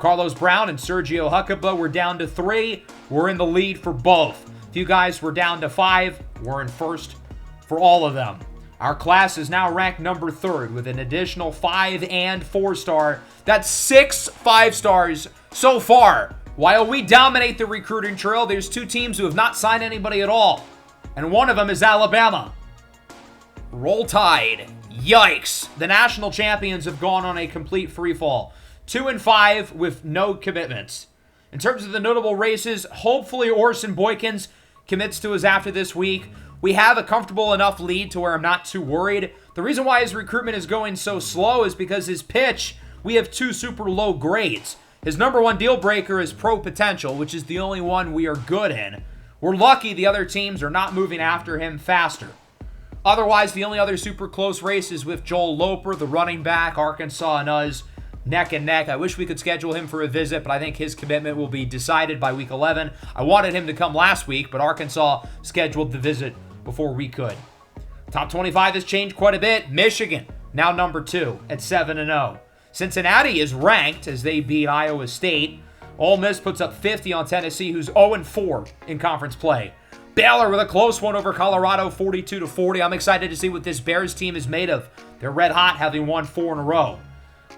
Carlos Brown and Sergio Huckabee, we're down to 3. We're in the lead for both. A few guys were down to 5. We're in first for all of them. Our class is now ranked number 3rd with an additional 5 and 4-star. That's 6 5-stars so far. While we dominate the recruiting trail, there's 2 teams who have not signed anybody at all, and one of them is Alabama. Roll Tide. Yikes. The national champions have gone on a complete free fall. 2 and 5 with no commitments. In terms of the notable races, hopefully Orson Boykins commits to us after this week. We have a comfortable enough lead to where I'm not too worried. The reason why his recruitment is going so slow is because his pitch, we have 2 super low grades. His number 1 deal breaker is pro potential, which is the only one we are good in. We're lucky the other teams are not moving after him faster. Otherwise, the only other super close race is with Joel Loper, the running back, Arkansas and us, neck and neck. I wish we could schedule him for a visit, but I think his commitment will be decided by week 11. I wanted him to come last week, but Arkansas scheduled the visit before we could. Top 25 has changed quite a bit. Michigan, now number 2 at 7-0. Cincinnati is ranked as they beat Iowa State. Ole Miss puts up 50 on Tennessee, who's 0-4 in conference play. Baylor with a close one over Colorado, 42-40. I'm excited to see what this Bears team is made of. They're red hot, having won 4 in a row.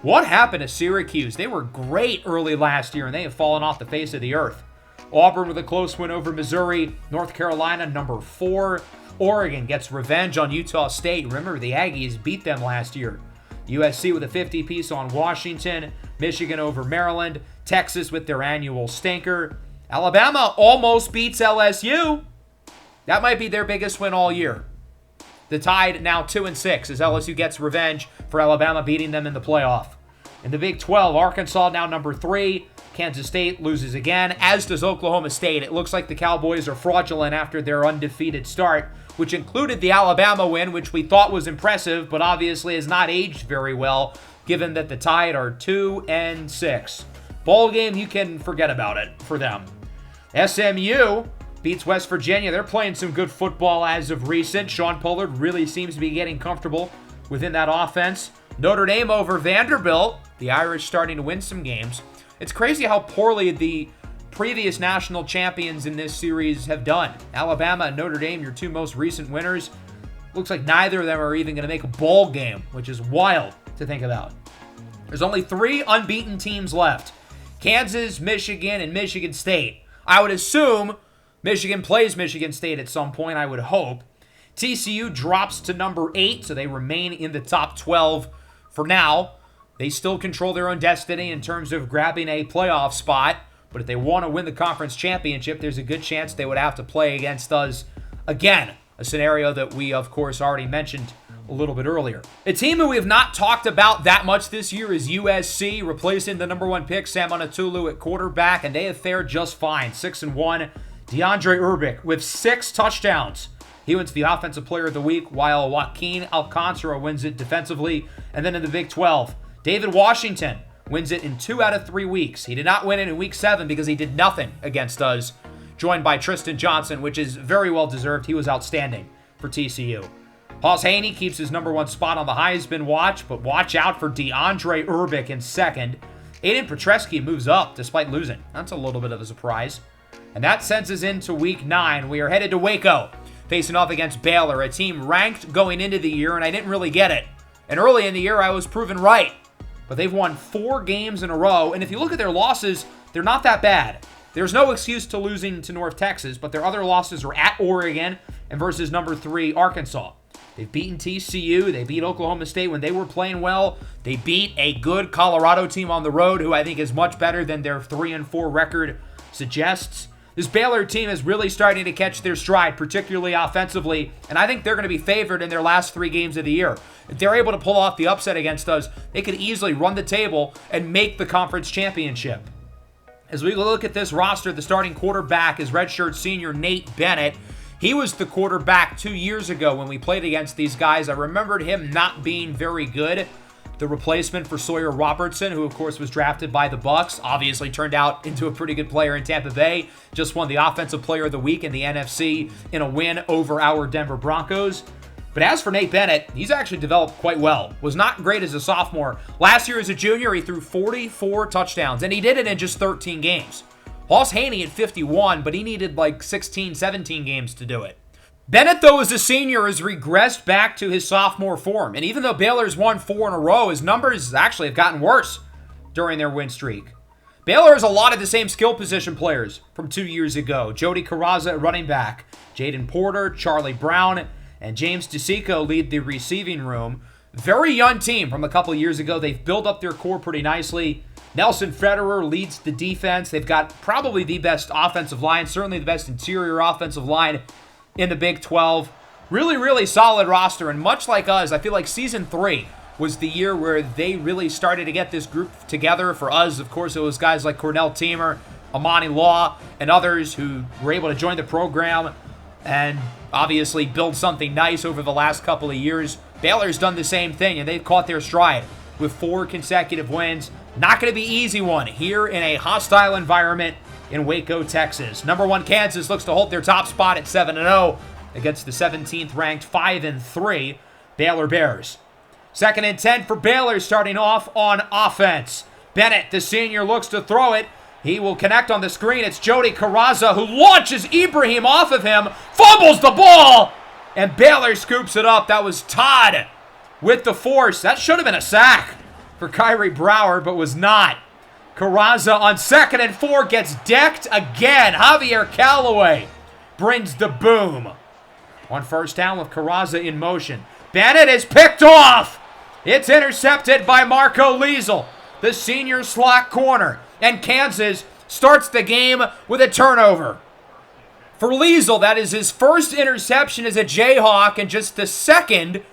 What happened to Syracuse? They were great early last year, and they have fallen off the face of the earth. Auburn with a close win over Missouri. North Carolina, number 4. Oregon gets revenge on Utah State. Remember, the Aggies beat them last year. USC with a 50-piece on Washington. Michigan over Maryland. Texas with their annual stinker. Alabama almost beats LSU. That might be their biggest win all year. The Tide now 2-6 as LSU gets revenge for Alabama beating them in the playoff. In the Big 12, Arkansas now number 3. Kansas State loses again, as does Oklahoma State. It looks like the Cowboys are fraudulent after their undefeated start, which included the Alabama win, which we thought was impressive, but obviously has not aged very well, given that the Tide are 2-6. Bowl game, you can forget about it for them. SMU beats West Virginia. They're playing some good football as of recent. Sean Pollard really seems to be getting comfortable within that offense. Notre Dame over Vanderbilt. The Irish starting to win some games. It's crazy how poorly the previous national champions in this series have done. Alabama and Notre Dame, your 2 most recent winners. Looks like neither of them are even going to make a bowl game, which is wild to think about. There's only 3 unbeaten teams left. Kansas, Michigan, and Michigan State. I would assume Michigan plays Michigan State at some point, I would hope. TCU drops to number 8, so they remain in the top 12 for now. They still control their own destiny in terms of grabbing a playoff spot, but if they want to win the conference championship, there's a good chance they would have to play against us again, a scenario that we, of course, already mentioned a little bit earlier. A team who we have not talked about that much this year is USC, replacing the number 1 pick, Sam Anatulu, at quarterback, and they have fared just fine, 6-1. DeAndre Urbick with 6 touchdowns. He wins the Offensive Player of the Week, while Joaquin Alcantara wins it defensively. And then in the Big 12, David Washington wins it in 2 out of 3 weeks. He did not win it in Week 7 because he did nothing against us, joined by Tristan Johnson, which is very well deserved. He was outstanding for TCU. Hoss Haney keeps his number 1 spot on the Heisman watch, but watch out for DeAndre Urbick in second. Aiden Petresky moves up despite losing. That's a little bit of a surprise. And that sends us into Week 9. We are headed to Waco, facing off against Baylor, a team ranked going into the year, and I didn't really get it. And early in the year, I was proven right. But they've won 4 games in a row, and if you look at their losses, they're not that bad. There's no excuse to losing to North Texas, but their other losses are at Oregon and versus number 3, Arkansas. They've beaten TCU. They beat Oklahoma State when they were playing well. They beat a good Colorado team on the road, who I think is much better than their 3-4 record suggests. This Baylor team is really starting to catch their stride, particularly offensively, and I think they're going to be favored in their last 3 games of the year. If they're able to pull off the upset against us, they could easily run the table and make the conference championship. As we look at this roster, the starting quarterback is redshirt senior Nate Bennett. He was the quarterback 2 years ago when we played against these guys. I remembered him not being very good. The replacement for Sawyer Robertson, who of course was drafted by the Bucs, obviously turned out into a pretty good player in Tampa Bay. Just won the Offensive Player of the Week in the NFC in a win over our Denver Broncos. But as for Nate Bennett, he's actually developed quite well. Was not great as a sophomore. Last year as a junior, he threw 44 touchdowns, and he did it in just 13 games. Hoss Haney at 51, but he needed like 16, 17 games to do it. Bennett, though, as a senior, has regressed back to his sophomore form. And even though Baylor's won 4 in a row, his numbers actually have gotten worse during their win streak. Baylor has a lot of the same skill position players from 2 years ago. Jody Carrazza at running back. Jaden Porter, Charlie Brown, and James DeSico lead the receiving room. Very young team from a couple years ago. They've built up their core pretty nicely. Nelson Federer leads the defense. They've got probably the best offensive line, certainly the best interior offensive line in the Big 12. Really, really solid roster. And much like us, I feel like Season 3 was the year where they really started to get this group together. For us, of course, it was guys like Cornell Teamer, Amani Law, and others who were able to join the program and obviously build something nice over the last couple of years. Baylor's done the same thing, and they've caught their stride with 4 consecutive wins. Not going to be an easy one here in a hostile environment in Waco, Texas. Number 1 Kansas looks to hold their top spot at 7-0 against the 17th ranked 5-3 Baylor Bears. 2nd and 10 for Baylor, starting off on offense. Bennett, the senior, looks to throw it. He will connect on the screen. It's Jody Carrazza who launches Ibrahim off of him, fumbles the ball, and Baylor scoops it up. That was Todd with the force. That should have been a sack for Kyrie Brower, but was not. Carrazza on 2nd and 4 gets decked again. Javier Callaway brings the boom. On 1st down with Carrazza in motion. Bennett is picked off. It's intercepted by Marco Liesel, the senior slot corner. And Kansas starts the game with a turnover. For Liesel, that is his first interception as a Jayhawk and just the 2nd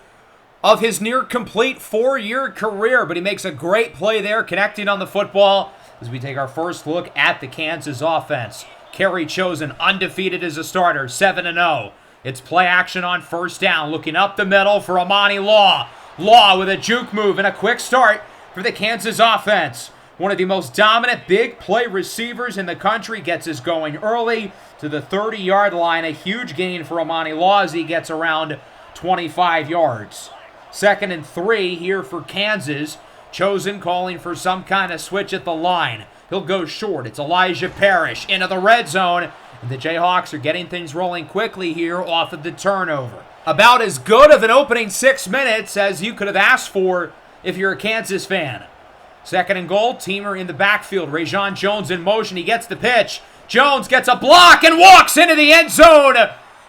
of his near-complete 4-year career. But he makes a great play there, connecting on the football as we take our first look at the Kansas offense. Kerry Chosen, undefeated as a starter, 7-0. It's play action on 1st down, looking up the middle for Amani Law. Law with a juke move and a quick start for the Kansas offense. One of the most dominant big play receivers in the country gets us going early to the 30-yard line. A huge gain for Amani Law as he gets around 25 yards. 2nd and 3 here for Kansas. Chosen calling for some kind of switch at the line. He'll go short. It's Elijah Parrish into the red zone. And the Jayhawks are getting things rolling quickly here off of the turnover. About as good of an opening 6 minutes as you could have asked for if you're a Kansas fan. 2nd and goal, Teamer in the backfield. Rajon Jones in motion. He gets the pitch. Jones gets a block and walks into the end zone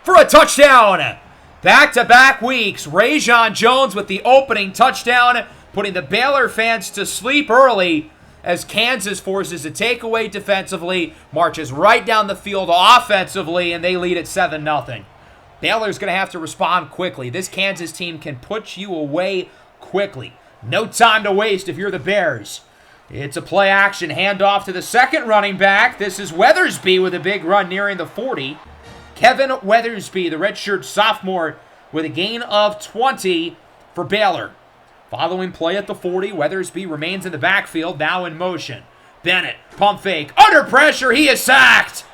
for a touchdown. Back-to-back weeks, Rajon Jones with the opening touchdown, putting the Baylor fans to sleep early as Kansas forces a takeaway defensively, marches right down the field offensively, and they lead at 7-0. Baylor's going to have to respond quickly. This Kansas team can put you away quickly. No time to waste if you're the Bears. It's a play action handoff to the 2nd running back. This is Weathersby with a big run nearing the 40. Kevin Weathersby, the redshirt sophomore, with a gain of 20 for Baylor. Following play at the 40, Weathersby remains in the backfield, now in motion. Bennett, pump fake, under pressure, he is sacked!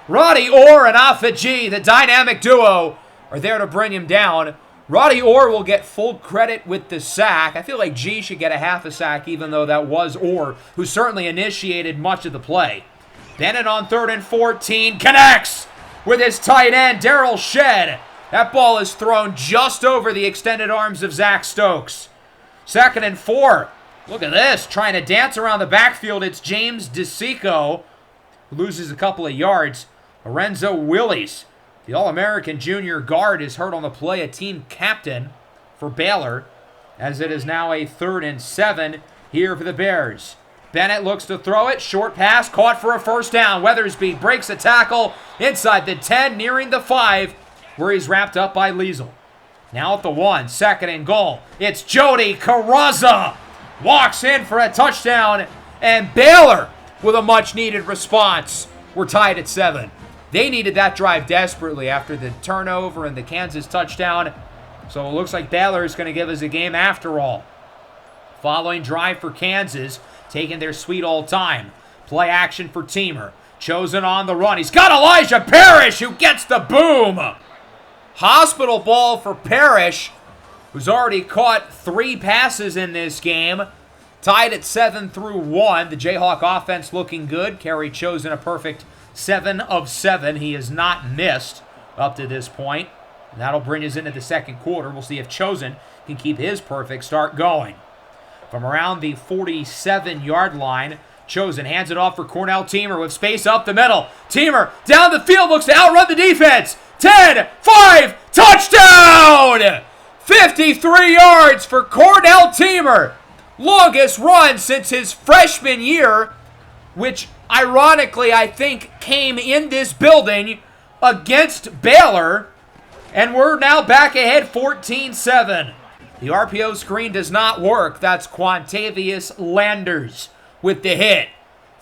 Roddy Orr and Afa-G, the dynamic duo, are there to bring him down. Roddy Orr will get full credit with the sack. I feel like G should get a half a sack, even though that was Orr, who certainly initiated much of the play. Bennett on 3rd and 14, connects with his tight end, Darrell Shedd. That ball is thrown just over the extended arms of Zach Stokes. 2nd and 4. Look at this, trying to dance around the backfield. It's James DeSico, who loses a couple of yards. Lorenzo Willies, the All-American junior guard, is hurt on the play, a team captain for Baylor, as it is now a 3rd and 7 here for the Bears. Bennett looks to throw it, short pass, caught for a 1st down. Weathersby breaks a tackle inside the 10, nearing the 5, where he's wrapped up by Liesel. Now at the 1, 2nd and goal. It's Jody Carrazza. Walks in for a touchdown, and Baylor with a much-needed response. We're tied at 7. They needed that drive desperately after the turnover and the Kansas touchdown. So it looks like Baylor is going to give us a game after all. Following drive for Kansas, taking their sweet old time. Play action for Teamer. Chosen on the run. He's got Elijah Parrish, who gets the boom. Hospital ball for Parrish, who's already caught 3 passes in this game. Tied at 7-1. The Jayhawk offense looking good. Kerry Chosen a perfect 7 of 7. He has not missed up to this point. And that'll bring us into the 2nd quarter. We'll see if Chosen can keep his perfect start going. From around the 47-yard line, Chosen hands it off for Cornell Teamer with space up the middle. Teamer down the field, looks to outrun the defense. 10, 5, touchdown! 53 yards for Cornell Teamer. Longest run since his freshman year, which ironically I think came in this building against Baylor. And we're now back ahead 14-7. The RPO screen does not work. That's Quantavius Landers with the hit.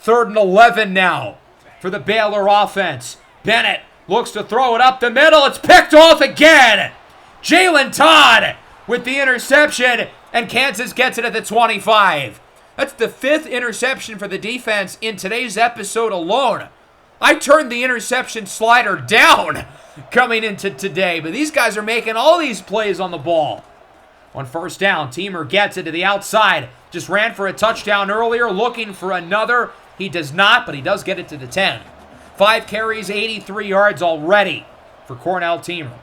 3rd and 11 now for the Baylor offense. Bennett Looks to throw it up the middle. It's picked off again. Jalen Todd with the interception, and Kansas gets it at the 25. That's the 5th interception for the defense in today's episode alone. I turned the interception slider down coming into today, but these guys are making all these plays on the ball. On first down, Teamer gets it to the outside. Just ran for a touchdown earlier, looking for another. He does not, but he does get it to the 10. 5 carries, 83 yards already for Cornell Teamer.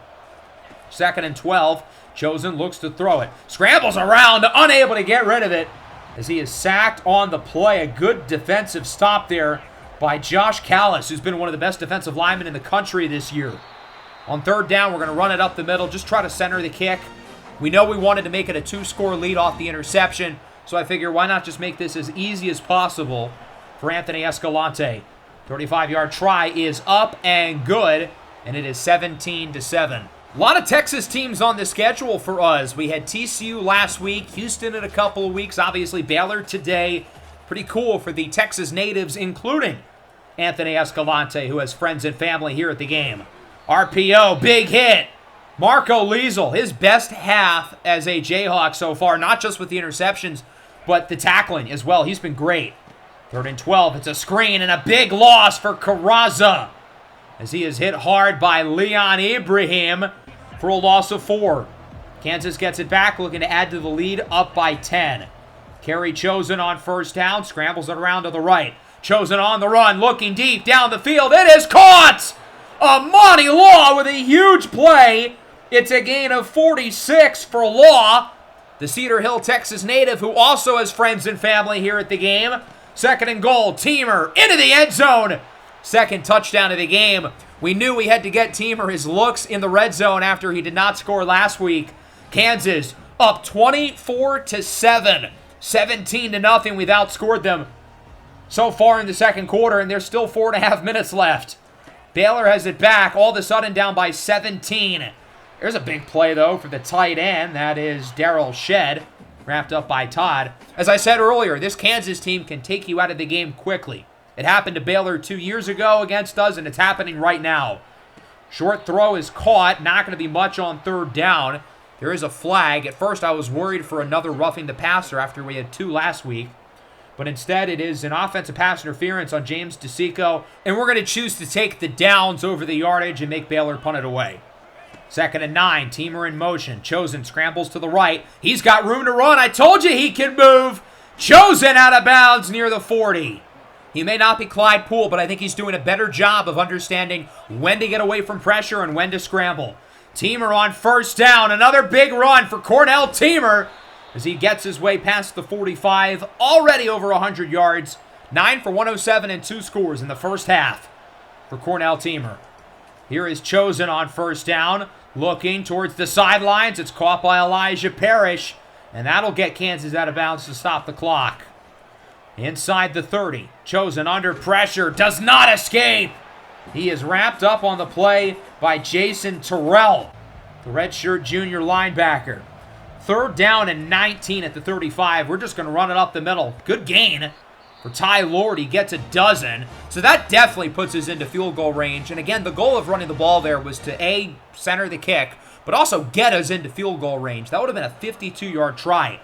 2nd and 12. Chosen looks to throw it. Scrambles around, unable to get rid of it as he is sacked on the play. A good defensive stop there by Josh Callis, who's been one of the best defensive linemen in the country this year. On 3rd down, we're going to run it up the middle, just try to center the kick. We know we wanted to make it a 2-score lead off the interception, so I figure why not just make this as easy as possible for Anthony Escalante. 35-yard try is up and good, and it is 17-7. A lot of Texas teams on the schedule for us. We had TCU last week, Houston in a couple of weeks, obviously Baylor today. Pretty cool for the Texas natives, including Anthony Escalante, who has friends and family here at the game. RPO, big hit. Marco Liesel, his best half as a Jayhawk so far, not just with the interceptions, but the tackling as well. He's been great. 3rd and 12, it's a screen and a big loss for Carraza as he is hit hard by Leon Ibrahim for a loss of 4. Kansas gets it back, looking to add to the lead, up by 10. Carry Chosen on first down, scrambles it around to the right. Chosen on the run, looking deep down the field. It is caught! Amani Law with a huge play. It's a gain of 46 for Law, the Cedar Hill, Texas native, who also has friends and family here at the game. 2nd and goal, Teamer into the end zone. 2nd touchdown of the game. We knew we had to get Teamer his looks in the red zone after he did not score last week. Kansas up 24-7. 17-0. We've outscored them so far in the 2nd quarter, and there's still 4.5 minutes left. Baylor has it back, all of a sudden down by 17. There's a big play, though, for the tight end. That is Daryl Shedd, wrapped up by Todd. As I said earlier, this Kansas team can take you out of the game quickly. It happened to Baylor 2 years ago against us, and it's happening right now. Short throw is caught. Not going to be much on 3rd down. There is a flag. At first, I was worried for another roughing the passer after we had 2 last week. But instead, it is an offensive pass interference on James DeSico, and we're going to choose to take the downs over the yardage and make Baylor punt it away. 2nd and 9, Teamer in motion. Chosen scrambles to the right. He's got room to run. I told you he can move. Chosen out of bounds near the 40. He may not be Clyde Poole, but I think he's doing a better job of understanding when to get away from pressure and when to scramble. Teamer on first down. Another big run for Cornell Teamer as he gets his way past the 45. Already over 100 yards. 9 for 107 and 2 scores in the first half for Cornell Teamer. Here is Chosen on first down. Looking towards the sidelines. It's caught by Elijah Parrish. And that'll get Kansas out of bounds to stop the clock. Inside the 30. Chosen under pressure. Does not escape. He is wrapped up on the play by Jason Terrell, the redshirt junior linebacker. 3rd down and 19 at the 35. We're just going to run it up the middle. Good gain for Ty Lord. He gets a dozen. So that definitely puts us into field goal range. And again, the goal of running the ball there was to A, center the kick, but also get us into field goal range. That would have been a 52-yard try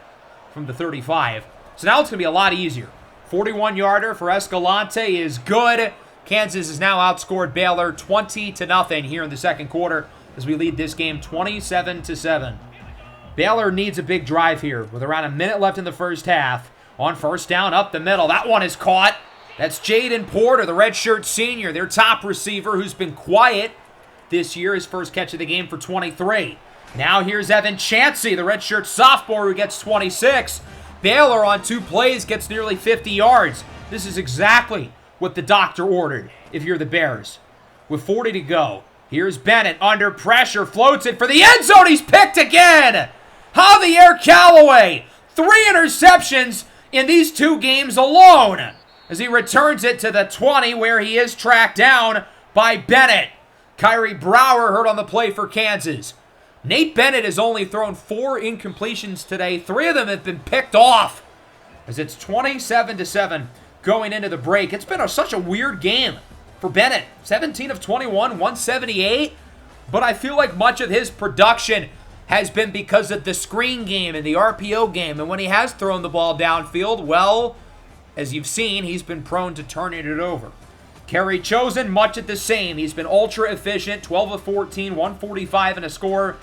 from the 35. So now it's going to be a lot easier. 41-yarder for Escalante is good. Kansas has now outscored Baylor 20-0 here in the 2nd quarter as we lead this game 27-7. Baylor needs a big drive here with around a minute left in the first half. On first down, up the middle. That one is caught. That's Jaden Porter, the redshirt senior, their top receiver who's been quiet this year. His first catch of the game for 23. Now here's Evan Chansey, the redshirt sophomore who gets 26. Baylor on 2 plays gets nearly 50 yards. This is exactly what the doctor ordered if you're the Bears. With 40 to go, here's Bennett under pressure, floats it for the end zone. He's picked again. Javier Callaway, 3 interceptions in these 2 games alone as he returns it to the 20 where he is tracked down by Bennett. Kyrie Brower hurt on the play for Kansas. Nate Bennett has only thrown 4 incompletions today. 3 of them have been picked off as it's 27-7 going into the break. It's been such a weird game for Bennett. 17 of 21, 178. But I feel like much of his production has been because of the screen game and the RPO game. And when he has thrown the ball downfield, well, as you've seen, he's been prone to turning it over. Kerry Chosen, much of the same. He's been ultra efficient, 12 of 14, 145 and a score.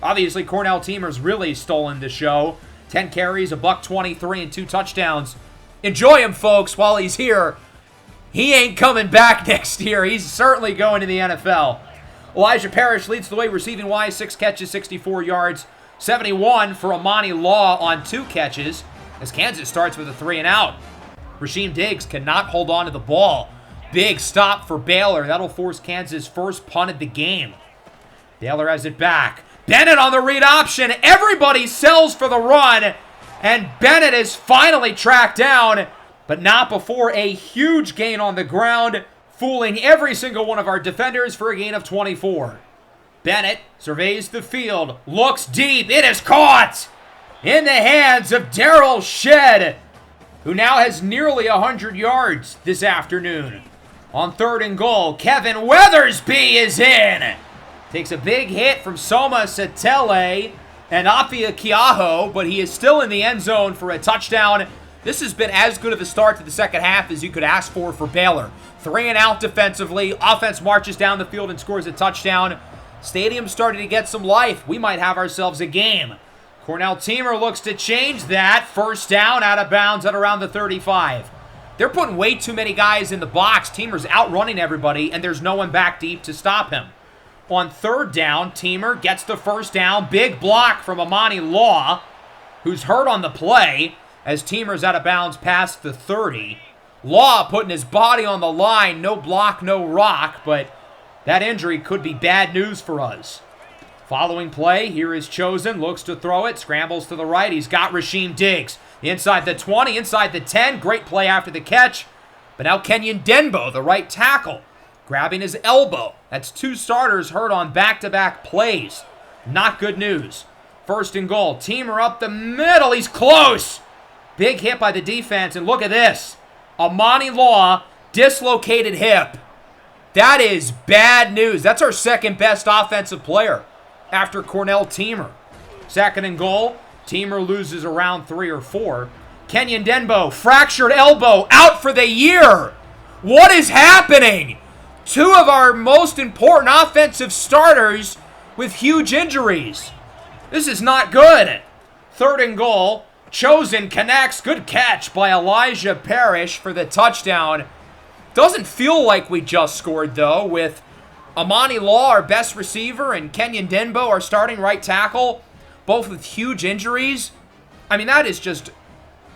Obviously, Cornell Teamer's really stolen the show. 10 carries, a $123, and 2 touchdowns. Enjoy him, folks, while he's here. He ain't coming back next year. He's certainly going to the NFL. Elijah Parrish leads the way receiving-wise, 6 catches, 64 yards, 71 for Amani Law on 2 catches, as Kansas starts with a 3-and-out. Rasheem Diggs cannot hold on to the ball. Big stop for Baylor. That'll force Kansas' first punt of the game. Baylor has it back. Bennett on the read option. Everybody sells for the run, and Bennett is finally tracked down, but not before a huge gain on the ground, fooling every single one of our defenders for a gain of 24. Bennett surveys the field, looks deep, it is caught in the hands of Darrell Shedd, who now has nearly 100 yards this afternoon. On 3rd and goal, Kevin Weathersby is in. Takes a big hit from Soma Satele and Afia Kiaho, but he is still in the end zone for a touchdown. This has been as good of a start to the second half as you could ask for Baylor. 3-and-out defensively. Offense marches down the field and scores a touchdown. Stadium's starting to get some life. We might have ourselves a game. Cornell Teamer looks to change that. First down, out of bounds at around the 35. They're putting way too many guys in the box. Teamer's outrunning everybody, and there's no one back deep to stop him. On 3rd down, Teamer gets the first down. Big block from Amani Law, who's hurt on the play, as Teamer's out of bounds past the 30. Law putting his body on the line. No block, no rock, but that injury could be bad news for us. Following play, here is Chosen, looks to throw it, scrambles to the right. He's got Rasheem Diggs. Inside the 20, inside the 10. Great play after the catch. But now Kenyon Denbo, the right tackle, grabbing his elbow. That's 2 starters hurt on back-to-back plays. Not good news. 1st and goal. Teamer up the middle. He's close. Big hit by the defense, and look at this. Amani Law, dislocated hip. That is bad news. That's our 2nd best offensive player after Cornell Teamer. 2nd and goal. Teamer loses around 3 or 4. Kenyon Denbo, fractured elbow, out for the year. What is happening? 2 of our most important offensive starters with huge injuries. This is not good. 3rd and goal. Chosen connects. Good catch by Elijah Parrish for the touchdown. Doesn't feel like we just scored, though, with Amani Law, our best receiver, and Kenyon Denbo, our starting right tackle, both with huge injuries. I mean, that is just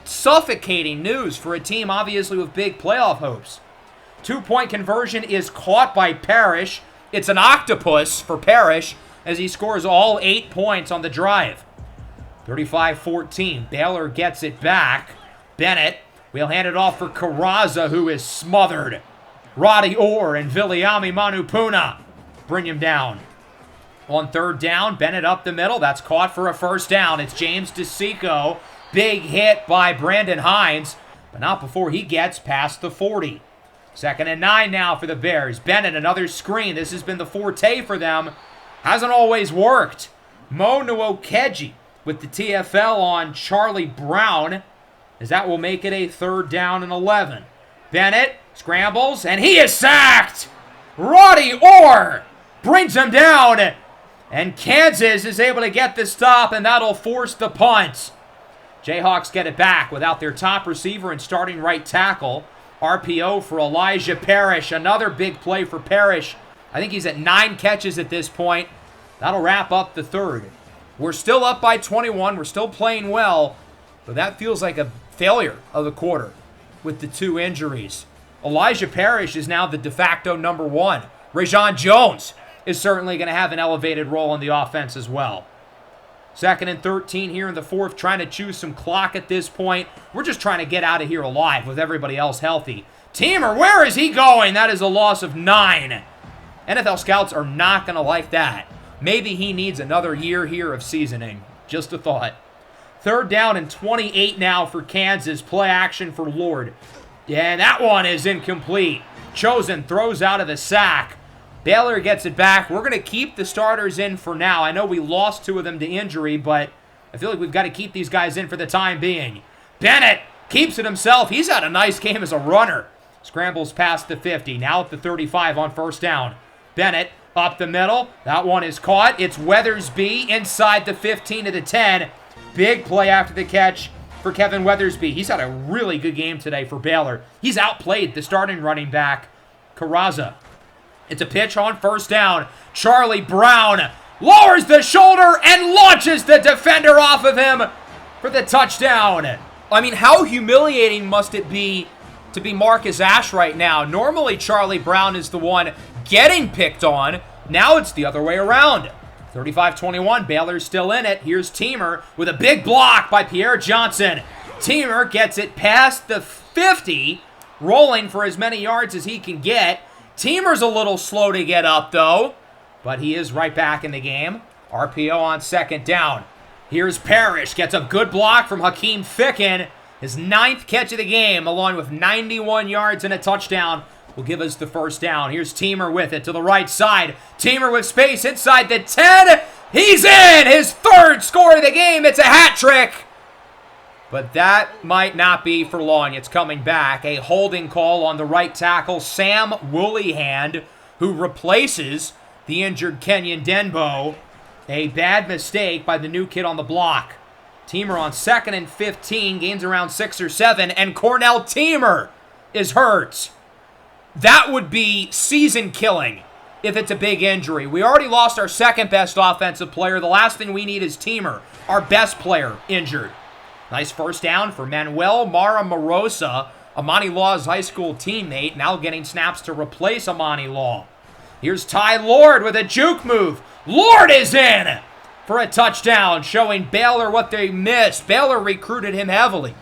suffocating news for a team, obviously, with big playoff hopes. 2-point conversion is caught by Parrish. It's an octopus for Parrish as he scores all 8 points on the drive. 35-14. Baylor gets it back. Bennett will hand it off for Carrazza, who is smothered. Roddy Orr and Viliami Manupuna bring him down. On 3rd down, Bennett up the middle. That's caught for a first down. It's James DeSico. Big hit by Brandon Hines, but not before he gets past the 40. 2nd and 9 now for the Bears. Bennett, another screen. This has been the forte for them. Hasn't always worked. Mo Nwokeji with the TFL on Charlie Brown, as that will make it a 3rd down and 11. Bennett scrambles, and he is sacked! Roddy Orr brings him down, and Kansas is able to get the stop, and that'll force the punt. Jayhawks get it back without their top receiver and starting right tackle. RPO for Elijah Parrish. Another big play for Parrish. I think he's at 9 catches at this point. That'll wrap up the 3rd. We're still up by 21. We're still playing well, but that feels like a failure of the quarter with the 2 injuries. Elijah Parrish is now the de facto number 1. Rajon Jones is certainly going to have an elevated role in the offense as well. 2nd and 13 here in the 4th, trying to choose some clock at this point. We're just trying to get out of here alive with everybody else healthy. Teamer, where is he going? That is a loss of 9. NFL scouts are not going to like that. Maybe he needs another year here of seasoning. Just a thought. 3rd down and 28 now for Kansas. Play action for Lord. And that one is incomplete. Chosen throws out of the sack. Baylor gets it back. We're going to keep the starters in for now. I know we lost 2 of them to injury, but I feel like we've got to keep these guys in for the time being. Bennett keeps it himself. He's had a nice game as a runner. Scrambles past the 50. Now at the 35 on first down. Bennett up the middle. That one is caught. It's Weathersby inside the 15 to the 10. Big play after the catch for Kevin Weathersby. He's had a really good game today for Baylor. He's outplayed the starting running back, Carraza. It's a pitch on first down. Charlie Brown lowers the shoulder and launches the defender off of him for the touchdown. I mean, how humiliating must it be to be Marcus Ashe right now? Normally, Charlie Brown is the one getting picked on. Now it's the other way around. 35-21, Baylor's still in it. Here's Teamer with a big block by Pierre Johnson. Teamer gets it past the 50, rolling for as many yards as he can get. Teamer's a little slow to get up, though, but he is right back in the game. RPO on second down. Here's Parrish, gets a good block from Hakeem Ficken. His 9th catch of the game, along with 91 yards and a touchdown, will give us the first down. Here's Teamer with it to the right side. Teamer with space inside the 10. He's in! His 3rd score of the game. It's a hat trick. But that might not be for long. It's coming back. A holding call on the right tackle, Sam Woollyhand, who replaces the injured Kenyon Denbo. A bad mistake by the new kid on the block. Teamer on 2nd and 15, gains around 6 or 7, and Cornell Teamer is hurt. That would be season-killing if it's a big injury. We already lost our 2nd best offensive player. The last thing we need is Teamer, our best player, injured. Nice first down for Manuel Mara Morosa, Amani Law's high school teammate, now getting snaps to replace Amani Law. Here's Ty Lord with a juke move. Lord is in for a touchdown, showing Baylor what they missed. Baylor recruited him heavily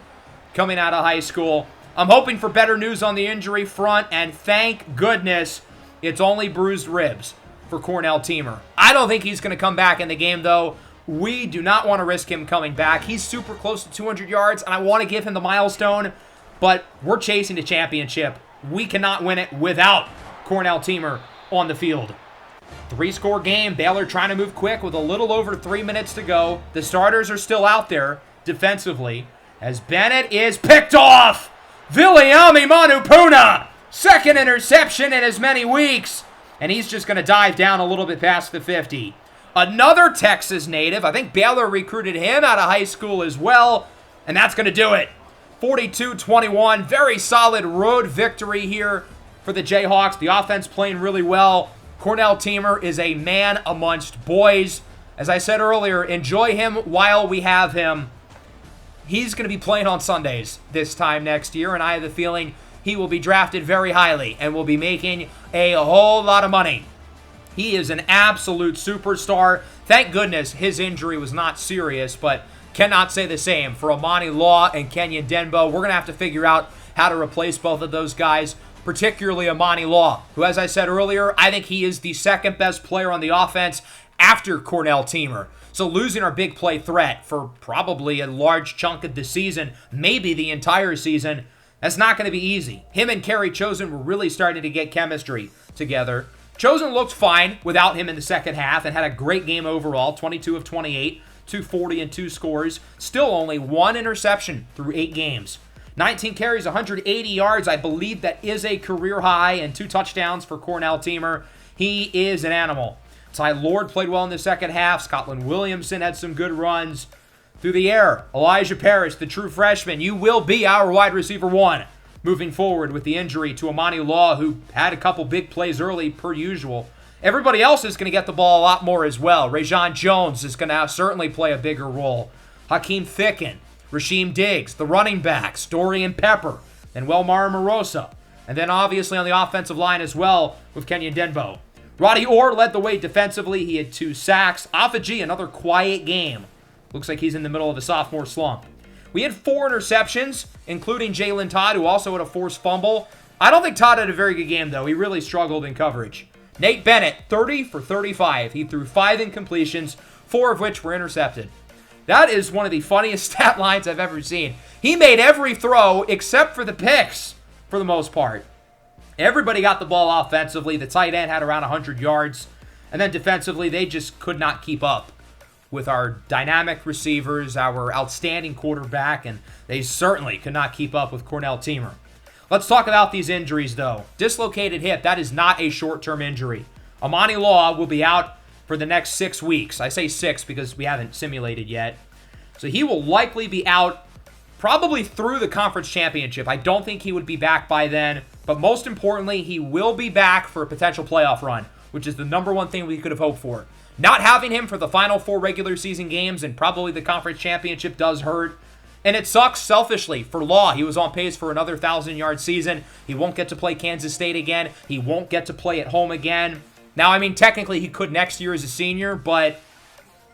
coming out of high school. I'm hoping for better news on the injury front, and thank goodness it's only bruised ribs for Cornell Teamer. I don't think he's going to come back in the game, though. We do not want to risk him coming back. He's super close to 200 yards, and I want to give him the milestone, but we're chasing the championship. We cannot win it without Cornell Teamer on the field. 3-score game. Baylor trying to move quick with a little over 3 minutes to go. The starters are still out there defensively as Bennett is picked off. Viliami Manupuna, 2nd interception in as many weeks, and he's just going to dive down a little bit past the 50. Another Texas native. I think Baylor recruited him out of high school as well, and that's going to do it. 42-21, very solid road victory here for the Jayhawks. The offense playing really well. Cornell Teamer is a man amongst boys. As I said earlier, enjoy him while we have him. He's going to be playing on Sundays this time next year, and I have the feeling he will be drafted very highly and will be making a whole lot of money. He is an absolute superstar. Thank goodness his injury was not serious, but cannot say the same for Amani Law and Kenyon Denbo. We're going to have to figure out how to replace both of those guys, particularly Amani Law, who, as I said earlier, I think he is the 2nd best player on the offense after Cornell Teamer. So losing our big play threat for probably a large chunk of the season, maybe the entire season, that's not going to be easy. Him and Kerry Chosen were really starting to get chemistry together. Chosen looked fine without him in the second half and had a great game overall, 22 of 28, 240 and 2 scores. Still only 1 interception through 8 games. 19 carries, 180 yards. I believe that is a career high, and 2 touchdowns for Cornell Teamer. He is an animal. Ty Lord played well in the second half. Scotland Williamson had some good runs. Through the air, Elijah Parrish, the true freshman, you will be our wide receiver 1. Moving forward with the injury to Amani Law, who had a couple big plays early per usual. Everybody else is going to get the ball a lot more as well. Rajon Jones is going to certainly play a bigger role. Hakeem Ficken, Rasheem Diggs, the running backs, Dorian Pepper, and Welmar Morosa. And then obviously on the offensive line as well with Kenyon Denbo. Roddy Orr led the way defensively. He had 2 sacks. Afaji, another quiet game. Looks like he's in the middle of a sophomore slump. We had 4 interceptions, including Jalen Todd, who also had a forced fumble. I don't think Todd had a very good game, though. He really struggled in coverage. Nate Bennett, 30 for 35. He threw 5 incompletions, 4 of which were intercepted. That is one of the funniest stat lines I've ever seen. He made every throw except for the picks, for the most part. Everybody got the ball offensively. The tight end had around 100 yards. And then defensively, they just could not keep up with our dynamic receivers, our outstanding quarterback, and they certainly could not keep up with Cornell Teamer. Let's talk about these injuries, though. Dislocated hip, that is not a short-term injury. Amani Law will be out for the next 6 weeks. I say 6 because we haven't simulated yet. So he will likely be out probably through the conference championship. I don't think he would be back by then, but most importantly, he will be back for a potential playoff run, which is the number one thing we could have hoped for. Not having him for the final 4 regular season games and probably the conference championship does hurt. And it sucks selfishly for Law. He was on pace for another 1,000-yard season. He won't get to play Kansas State again. He won't get to play at home again. Now, I mean, technically he could next year as a senior, but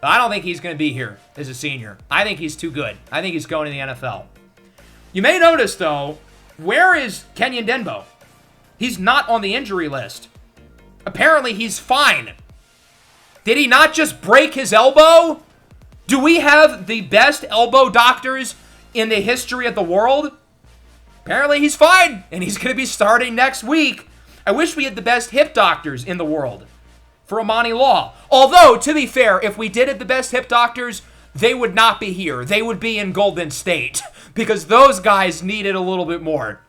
I don't think he's going to be here as a senior. I think he's too good. I think he's going to the NFL. You may notice, though, where is Kenyon Denbo? He's not on the injury list. Apparently, he's fine. Did he not just break his elbow? Do we have the best elbow doctors in the history of the world? Apparently, he's fine, and he's going to be starting next week. I wish we had the best hip doctors in the world for Amani Law. Although, to be fair, if we did have the best hip doctors, they would not be here. They would be in Golden State because those guys needed a little bit more.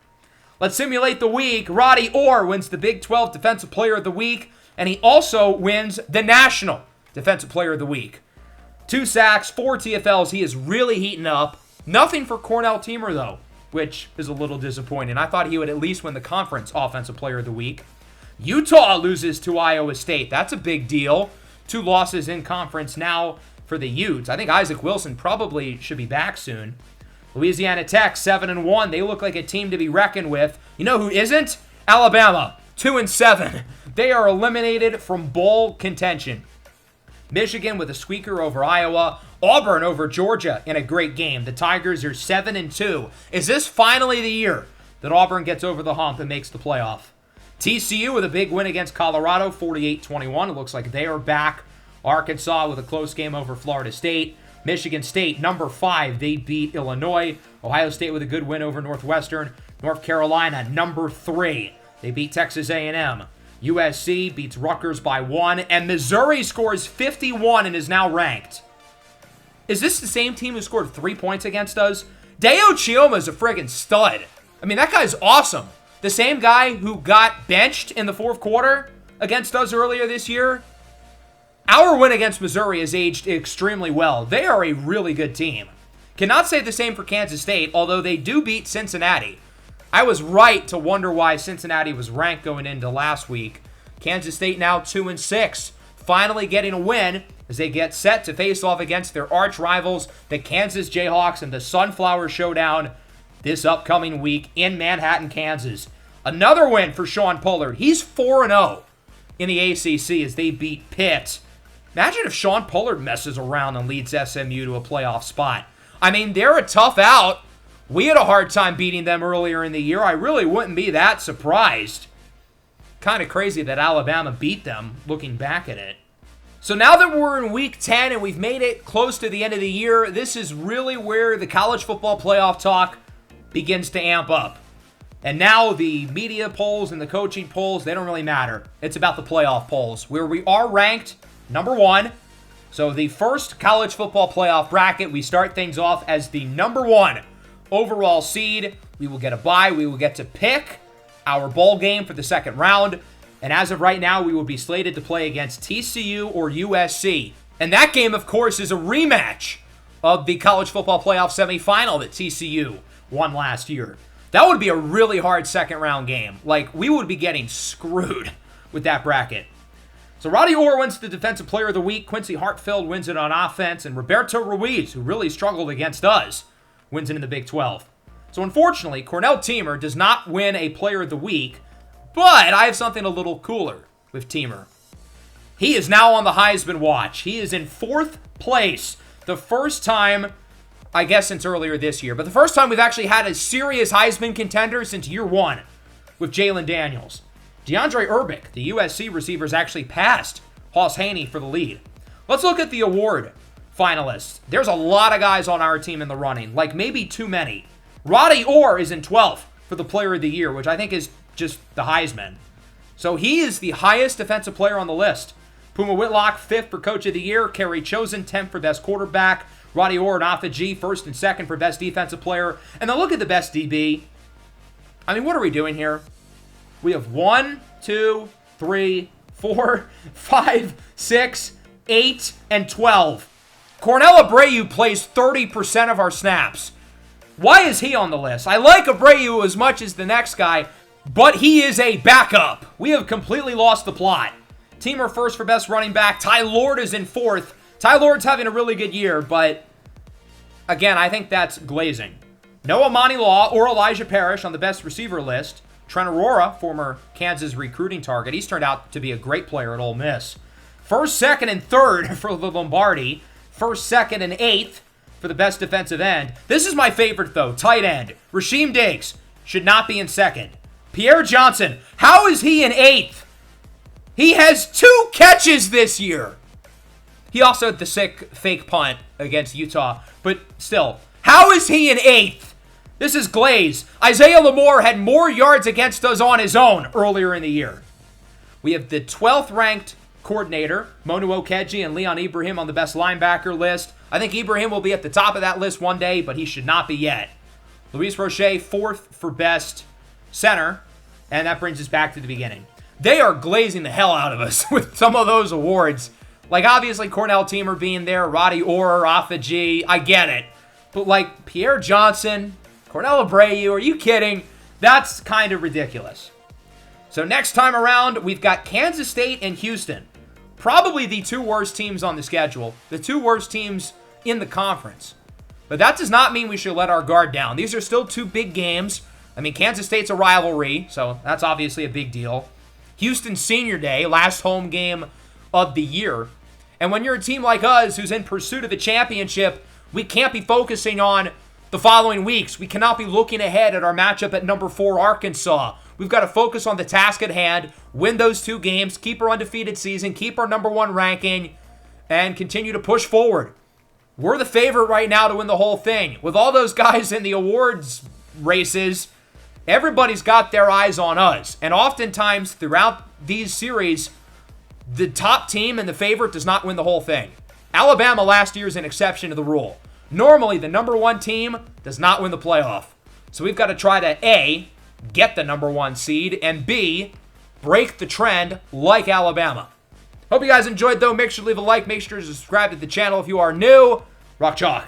Let's simulate the week. Roddy Orr wins the Big 12 Defensive Player of the Week, and he also wins the National Defensive Player of the Week. 2 sacks, 4 TFLs. He is really heating up. Nothing for Cornell Teamer, though, which is a little disappointing. I thought he would at least win the Conference Offensive Player of the Week. Utah loses to Iowa State. That's a big deal. 2 losses in conference now for the Utes. I think Isaac Wilson probably should be back soon. Louisiana Tech, 7-1. They look like a team to be reckoned with. You know who isn't? Alabama, 2-7. They are eliminated from bowl contention. Michigan with a squeaker over Iowa. Auburn over Georgia in a great game. The Tigers are 7-2. Is this finally the year that Auburn gets over the hump and makes the playoff? TCU with a big win against Colorado, 48-21. It looks like they are back. Arkansas with a close game over Florida State. Michigan State, number 5, they beat Illinois. Ohio State with a good win over Northwestern. North Carolina, number 3, they beat Texas A&M. USC beats Rutgers by 1, and Missouri scores 51 and is now ranked. Is this the same team who scored 3 points against us? Deo Chioma is a friggin' stud. I mean, that guy's awesome. The same guy who got benched in the 4th quarter against us earlier this year. Our win against Missouri has aged extremely well. They are a really good team. Cannot say the same for Kansas State, although they do beat Cincinnati. I was right to wonder why Cincinnati was ranked going into last week. Kansas State now 2-6, finally getting a win as they get set to face off against their arch rivals, the Kansas Jayhawks, in the Sunflower Showdown this upcoming week in Manhattan, Kansas. Another win for Sean Pollard. He's 4-0 in the ACC as they beat Pitt. Imagine if Sean Pollard messes around and leads SMU to a playoff spot. I mean, they're a tough out. We had a hard time beating them earlier in the year. I really wouldn't be that surprised. Kind of crazy that Alabama beat them, looking back at it. So now that we're in Week 10 and we've made it close to the end of the year, this is really where the college football playoff talk begins to amp up. And now the media polls and the coaching polls, they don't really matter. It's about the playoff polls, where we are ranked number 1. So the first college football playoff bracket, we start things off as the number 1 overall seed. We will get a bye. We will get to pick our bowl game for the second round. And as of right now, we will be slated to play against TCU or USC. And that game, of course, is a rematch of the college football playoff semifinal that TCU won last year. That would be a really hard second round game. Like, we would be getting screwed with that bracket. So Roddy Orr wins the Defensive Player of the Week. Quincy Hartfield wins it on offense. And Roberto Ruiz, who really struggled against us, wins it in the Big 12. So unfortunately, Cornell Teamer does not win a Player of the Week. But I have something a little cooler with Teamer. He is now on the Heisman watch. He is in 4th place. The first time, I guess since earlier this year, but the first time we've actually had a serious Heisman contender since year 1 with Jalen Daniels. DeAndre Urbick, the USC receivers, actually passed Hoss Haney for the lead. Let's look at the award finalists. There's a lot of guys on our team in the running, like maybe too many. Roddy Orr is in 12th for the player of the year, which I think is just the Heisman. So he is the highest defensive player on the list. Puma Whitlock, 5th for coach of the year. Kerry Chosen, 10th for best quarterback. Roddy Orr and Afa-G, 1st and 2nd for best defensive player. And then look at the best DB. I mean, what are we doing here? We have 1, 2, 3, 4, 5, 6, 8, and 12. Cornell Abreu plays 30% of our snaps. Why is he on the list? I like Abreu as much as the next guy, but he is a backup. We have completely lost the plot. Teamer 1st for best running back. Ty Lord is in 4th. Ty Lord's having a really good year, but again, I think that's glazing. No Amani Law or Elijah Parrish on the best receiver list. Trent Aurora, former Kansas recruiting target. He's turned out to be a great player at Ole Miss. 1st, 2nd, and 3rd for the Lombardi. 1st, 2nd, and 8th for the best defensive end. This is my favorite, though. Tight end. Rasheem Diggs should not be in 2nd. Pierre Johnson, how is he in 8th? He has 2 catches this year. He also had the sick fake punt against Utah. But still, how is he in 8th? This is glaze. Isaiah Lamore had more yards against us on his own earlier in the year. We have the 12th ranked coordinator, Monu Okeji and Leon Ibrahim on the best linebacker list. I think Ibrahim will be at the top of that list one day, but he should not be yet. Luis Roche, 4th for best center. And that brings us back to the beginning. They are glazing the hell out of us with some of those awards. Like, obviously, Cornell Teamer being there, Roddy Orr, Afa-G, I get it. But, like, Pierre Johnson, Cornell Abreu, are you kidding? That's kind of ridiculous. So next time around, we've got Kansas State and Houston. Probably the 2 worst teams on the schedule. The 2 worst teams in the conference. But that does not mean we should let our guard down. These are still 2 big games. I mean, Kansas State's a rivalry, so that's obviously a big deal. Houston's senior day, last home game of the year. And when you're a team like us who's in pursuit of the championship, we can't be focusing on the following weeks. We cannot be looking ahead at our matchup at number 4, Arkansas. We've got to focus on the task at hand, win those 2 games, keep our undefeated season, keep our number 1 ranking, and continue to push forward. We're the favorite right now to win the whole thing. With all those guys in the awards races, everybody's got their eyes on us. And oftentimes throughout these series, the top team and the favorite does not win the whole thing. Alabama last year is an exception to the rule. Normally, the number 1 team does not win the playoff. So we've got to try to A, get the number 1 seed, and B, break the trend like Alabama. Hope you guys enjoyed, though. Make sure to leave a like. Make sure to subscribe to the channel if you are new. Rock chalk.